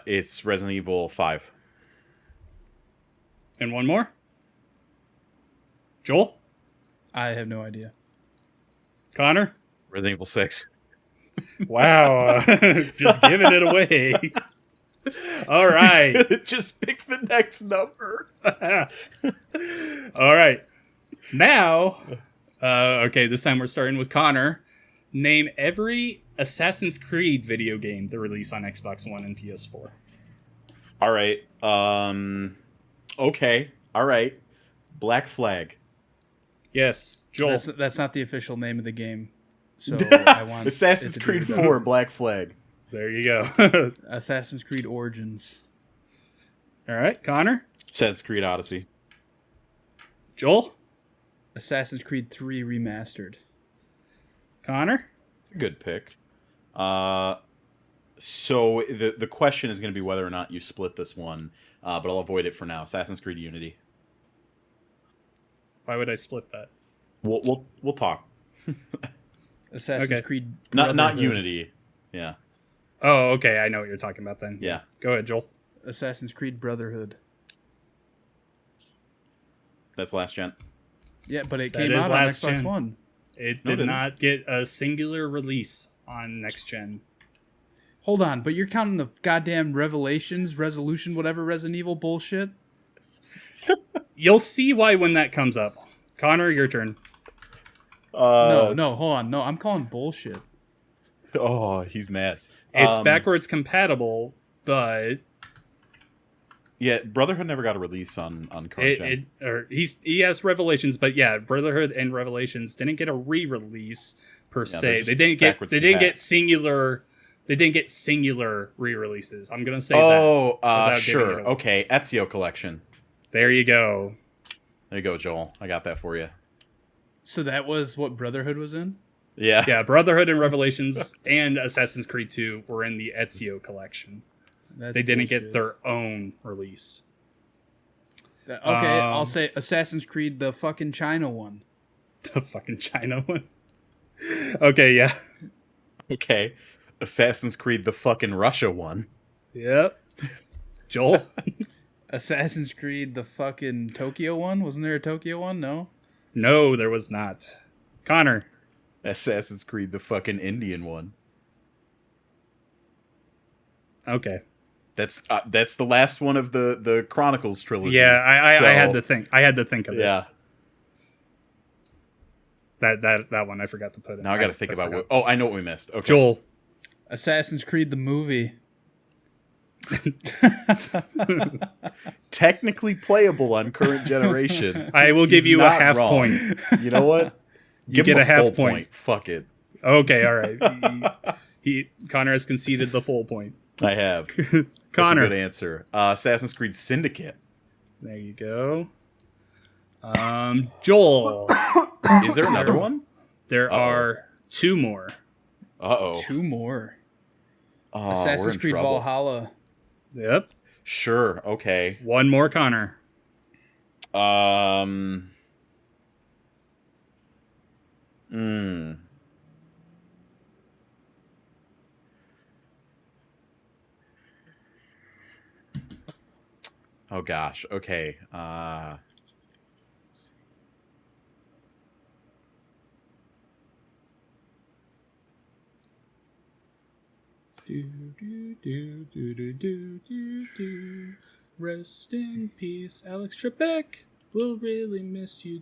It's Resident Evil 5. And one more? Joel? I have no idea. Connor? Resident Evil 6. Wow. Just giving it away. All right. Just pick the next number. All right. Now, okay, this time we're starting with Connor. Name every Assassin's Creed video game to release on Xbox One and PS4. All right. Okay. All right. Black Flag. Yes, Joel. That's not the official name of the game. So I want Assassin's Creed 4 Black Flag. There you go. Assassin's Creed Origins. All right, Connor. Assassin's Creed Odyssey. Joel. Assassin's Creed 3 Remastered. Connor. It's a good pick. So the question is going to be whether or not you split this one, but I'll avoid it for now. Assassin's Creed Unity. Why would I split that? We'll talk. Assassin's Creed not Unity. Yeah. Oh, okay. I know what you're talking about then. Yeah. Go ahead, Joel. Assassin's Creed Brotherhood. That's last gen. Yeah, but it came out on Xbox One. It did not get a singular release on next gen. Hold on, but you're counting the goddamn resolution, whatever Resident Evil bullshit? You'll see why when that comes up. Connor, your turn. No, hold on. No, I'm calling bullshit. Oh, he's mad. It's backwards compatible, but... Yeah, Brotherhood never got a release on current gen. He has Revelations, but yeah, Brotherhood and Revelations didn't get a re-release per se. They didn't get singular re-releases. I'm gonna say that. Sure. Okay, Ezio Collection. There you go. There you go, Joel. I got that for you. So that was what Brotherhood was in? Yeah. Yeah, Brotherhood and Revelations and Assassin's Creed 2 were in the Ezio Collection. They didn't get their own release. Okay, I'll say Assassin's Creed, the fucking China one. The fucking China one? Okay, yeah. Okay. Assassin's Creed, the fucking Russia one. Yep. Joel? Assassin's Creed, the fucking Tokyo one? Wasn't there a Tokyo one? No? No, there was not. Connor? Assassin's Creed, the fucking Indian one. Okay. That's the last one of the Chronicles trilogy. Yeah, I had to think. I had to think of it. Yeah. That one I forgot to put in. Now I got to think about forgot. what. Oh, I know what we missed. Okay. Joel. Assassin's Creed the movie. Technically playable on current generation. I will give you a not half wrong. point. You know what? You Give get him a half full point. Fuck it. Okay, all right. Connor has conceded the full point. I have. Connor. That's a good answer. Assassin's Creed Syndicate. There you go. Joel. Is there another one? There are two more. Uh-oh. Two more. We're Assassin's in Creed trouble. Valhalla. Yep. Sure. Okay. One more, Connor. Oh gosh. Okay. Rest in peace, Alex Trebek. We'll really miss you.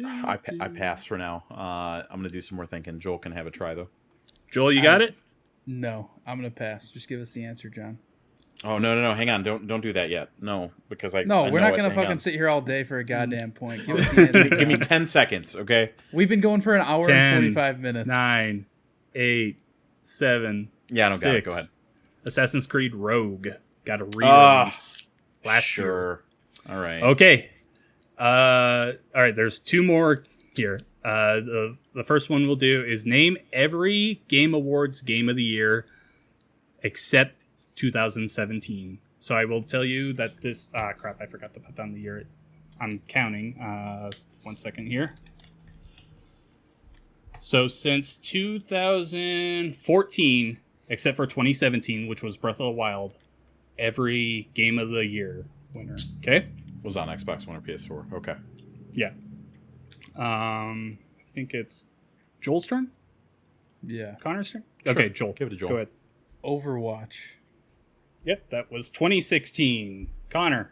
I pass for now. I'm gonna do some more thinking. Joel can have a try though. Joel, you got it? No, I'm gonna pass. Just give us the answer, John. Oh no! Hang on! Don't do that yet. No, because I No, I we're know not it. gonna Hang fucking on. sit here all day for a goddamn point. Give us the answer. Give me 10 seconds, okay? We've been going for an hour 10, and 45 minutes. 9, 8, 7. Yeah, I don't got it. 6. Go ahead. Assassin's Creed Rogue got a re-release last year. Sure. All right. Okay. All right. There's two more here. The first one we'll do is name every Game Awards Game of the Year except 2017. So I will tell you that this. Crap! I forgot to put down the year. I'm counting. 1 second here. So since 2014, except for 2017, which was Breath of the Wild, every Game of the Year winner. Okay. Was on Xbox One or PS4. Okay. Yeah. I think it's Joel's turn? Yeah. Connor's turn? Sure. Okay, Joel. Give it to Joel. Go ahead. Overwatch. Yep, that was 2016. Connor.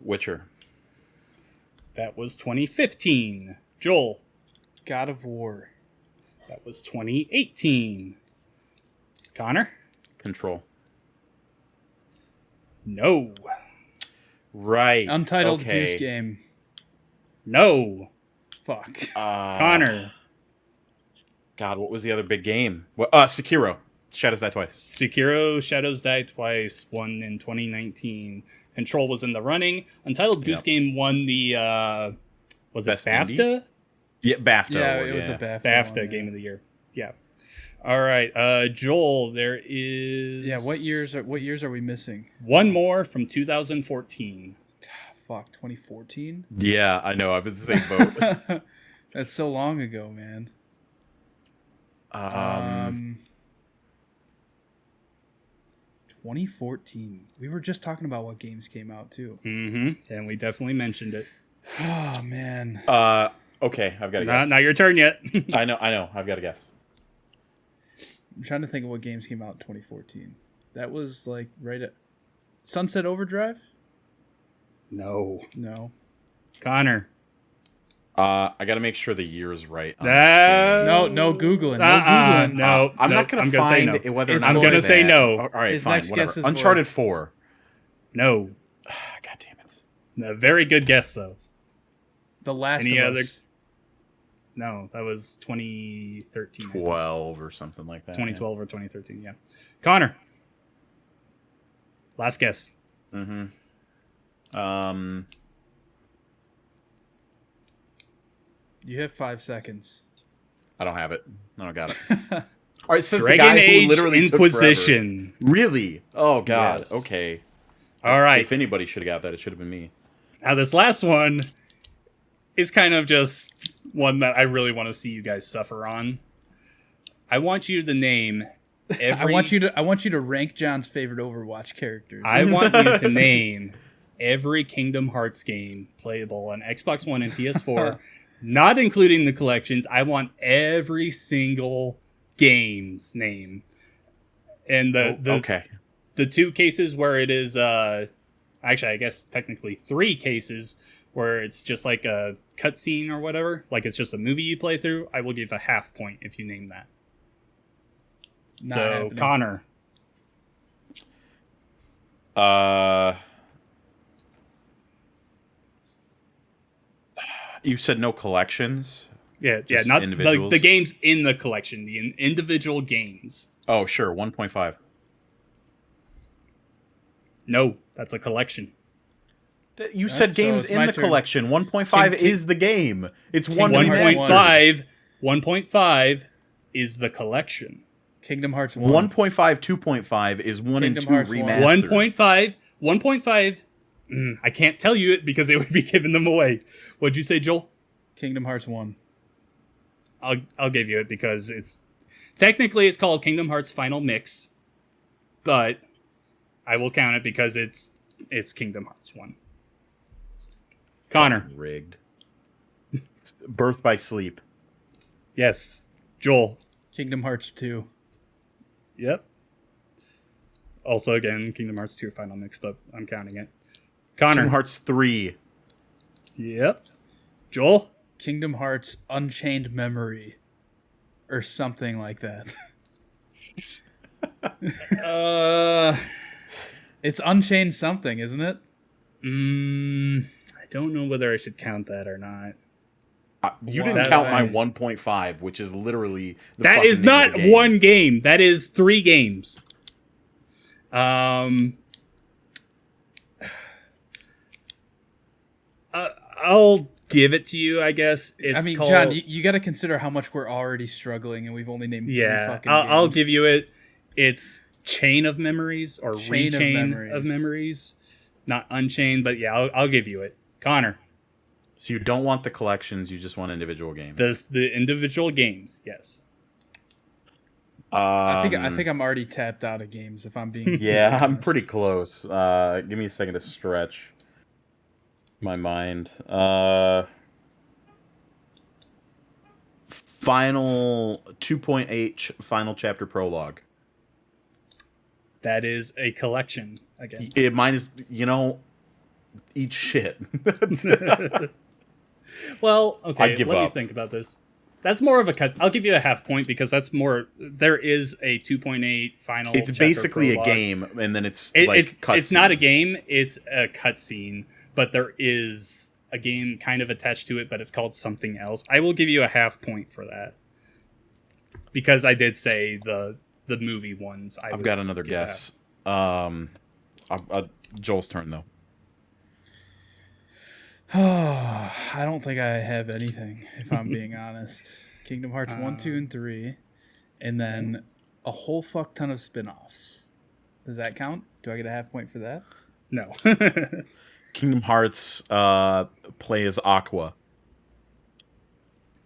Witcher. That was 2015. Joel. God of War. That was 2018. Connor. Control. No. Right. Untitled okay. Goose Game. No. Fuck. Connor. God, what was the other big game? What? Sekiro. Shadows Die Twice. Sekiro Shadows Die Twice won in 2019. Control was in the running. Untitled Goose Game won the was Best it BAFTA? Indie? Yeah, BAFTA. Yeah, award, it was the BAFTA. BAFTA one, Game of the Year. Yeah. All right, Joel. There is What years are we missing? one more from 2014. Fuck, 2014. Yeah, I know. I've been the same boat. That's so long ago, man. 2014. We were just talking about what games came out too. Mm-hmm. And we definitely mentioned it. Oh man. Okay, I've got to guess. Not your turn yet. I know. I've got to guess. I'm trying to think of what games came out in 2014. That was like right at Sunset Overdrive? No. No. Connor. I got to make sure the year is right. On No Googling. No Googling. No. I'm not going to find no. whether or It's not I'm it going to was say that. no. All right, His fine. next Whatever. guess is Uncharted 4. No. God damn it. A very good guess, though. The Last Any of other? Us. No, that was 2013. 12 or something like that. 2012 or 2013, yeah. Connor. Last guess. Yeah. You have 5 seconds. I don't have it. I don't got it. All right, says the Dragon guy who Age literally took forever. Inquisition. Really? Oh God. Yes. Okay. All right. If anybody should have got that, it should have been me. Now, this last one is kind of just one that I really want to see you guys suffer on. I want you to name every... I want you to rank John's favorite Overwatch characters. I want you to name every Kingdom Hearts game playable on Xbox One and PS4, not including the collections. I want every single game's name. And Okay. the two cases where it is... actually, I guess technically 3 cases where it's just like a cutscene or whatever, like it's just a movie you play through, I will give a half point if you name that. Not so, happening. Connor. You said no collections? Yeah, Just not individuals? the games in the collection, the individual games. Oh, sure, 1.5. No, that's a collection. You said games it's in my the turn. collection. 1.5 is the game. It's one Kingdom Hearts remastered. 1.5 is the collection. Kingdom Hearts 1. 1.5, 2.5 is 1 and 2 Kingdom Hearts 1. remastered. 1.5. I can't tell you it because they would be giving them away. What'd you say, Joel? Kingdom Hearts 1. I'll give you it because it's technically called Kingdom Hearts Final Mix, but I will count it because it's Kingdom Hearts 1. Connor. Rigged. Birth by Sleep. Yes. Joel. Kingdom Hearts 2. Yep. Also, again, Kingdom Hearts 2 Final Mix, but I'm counting it. Connor. Kingdom Hearts 3. Yep. Joel. Kingdom Hearts Unchained Memory. Or something like that. It's Unchained something, isn't it? I don't know whether I should count that or not. You didn't count my 1.5, which is literally the That fucking is name of not the game. one game. That is 3 games. I'll give it to you, I guess. It's called, John, you got to consider how much we're already struggling, and we've only named 3 fucking games. I'll give you it. It's Chain of Memories or Chain of Rechain of Memories. Not Unchained, but yeah, I'll give you it. Connor. So you don't want the collections, you just want individual games. The individual games, yes. I think I'm already tapped out of games, if I'm being Yeah, I'm honest. pretty close. Give me a second to stretch my mind. Final 2.H final chapter prologue. That is a collection again. Mine is, eat shit. Well, okay, I'd give let me up. think about this. That's more of a cut. I'll give you a half point because that's more. There is a 2.8 final. It's chapter basically prologue. a game, and then it's It's not a cutscenes. game. It's a cutscene, but there is a game kind of attached to it, but it's called something else. I will give you a half point for that because I did say the movie ones. I've got another guess. Joel's turn though. I don't think I have anything, if I'm being honest. Kingdom Hearts 1, 2, and 3. And then a whole fuck ton of spin-offs. Does that count? Do I get a half point for that? No. Kingdom Hearts play as Aqua.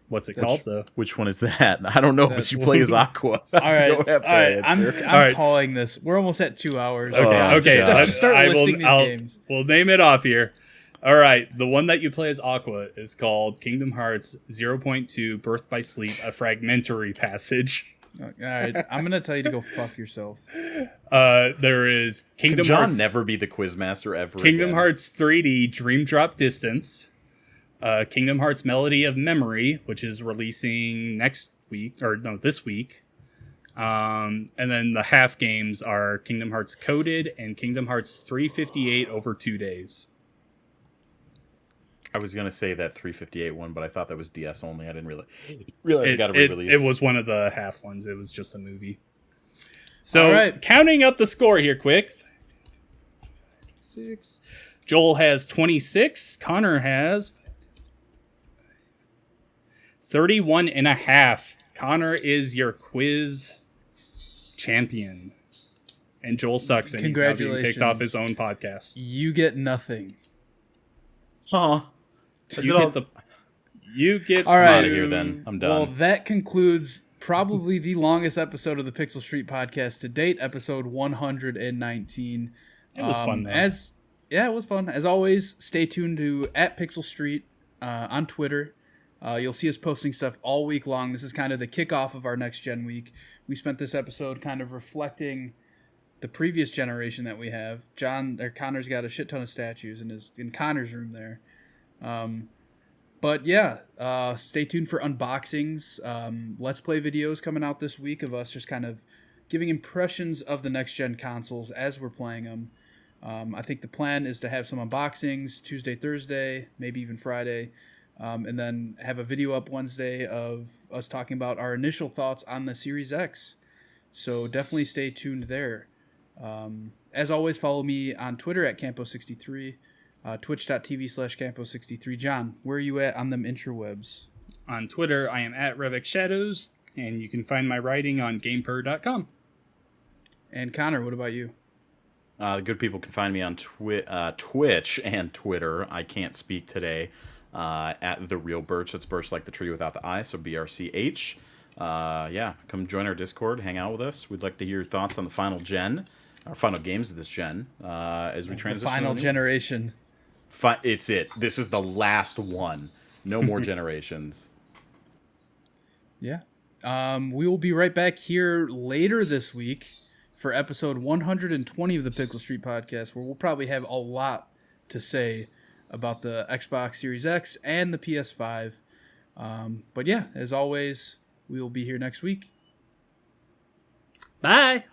What's it called though? Which one is that? I don't know, but you play as Aqua. All right, You don't have to answer. I'm right. calling this. We're almost at 2 hours. Okay. Just start listing these games. We'll name it off here. All right, the one that you play as Aqua is called Kingdom Hearts 0.2 Birth by Sleep, a fragmentary passage. All right, I'm going to tell you to go fuck yourself. There is Kingdom Can John Hearts. never be the quizmaster ever Kingdom again? Hearts 3D Dream Drop Distance. Kingdom Hearts Melody of Memory, which is releasing this week. And then the half games are Kingdom Hearts Coded and Kingdom Hearts 358 over 2 days. I was going to say that 358 one, but I thought that was DS only. I didn't realize it got a re-release. It was one of the half ones. It was just a movie. So, All right. counting up the score here quick. 6. Joel has 26. Connor has 31 and a half. Connor is your quiz champion. And Joel sucks, and he's now being kicked off his own podcast. You get nothing. Huh. You get All right. Out of here then. I'm done. Well, that concludes probably the longest episode of the Pixel Street podcast to date, episode 119. It was fun, though. It was fun. As always, stay tuned to @Pixel Street on Twitter. You'll see us posting stuff all week long. This is kind of the kickoff of our next gen week. We spent this episode kind of reflecting the previous generation that we have. Connor's got a shit ton of statues in Connor's room there. But yeah, stay tuned for unboxings. Let's Play videos coming out this week of us just kind of giving impressions of the next-gen consoles as we're playing them. I think the plan is to have some unboxings Tuesday, Thursday, maybe even Friday, and then have a video up Wednesday of us talking about our initial thoughts on the Series X. So definitely stay tuned there. As always, follow me on Twitter at Campo63, twitch.tv/Campo63. John, where are you at on them interwebs? On Twitter, I am at Revic Shadows, and you can find my writing on GamePer.com. And Connor, what about you? The good people can find me on Twitch and Twitter. I can't speak today. At The Real Birch. That's Birch like the tree without the I, so BRCH. Yeah, come join our Discord, hang out with us. We'd like to hear your thoughts on the final gen, our final games of this gen, as we transition. The final generation. It's it. This is the last one. No more generations. Yeah. We will be right back here later this week for episode 120 of the Pickle Street Podcast, where we'll probably have a lot to say about the Xbox Series X and the PS5. But yeah, as always, we will be here next week. Bye!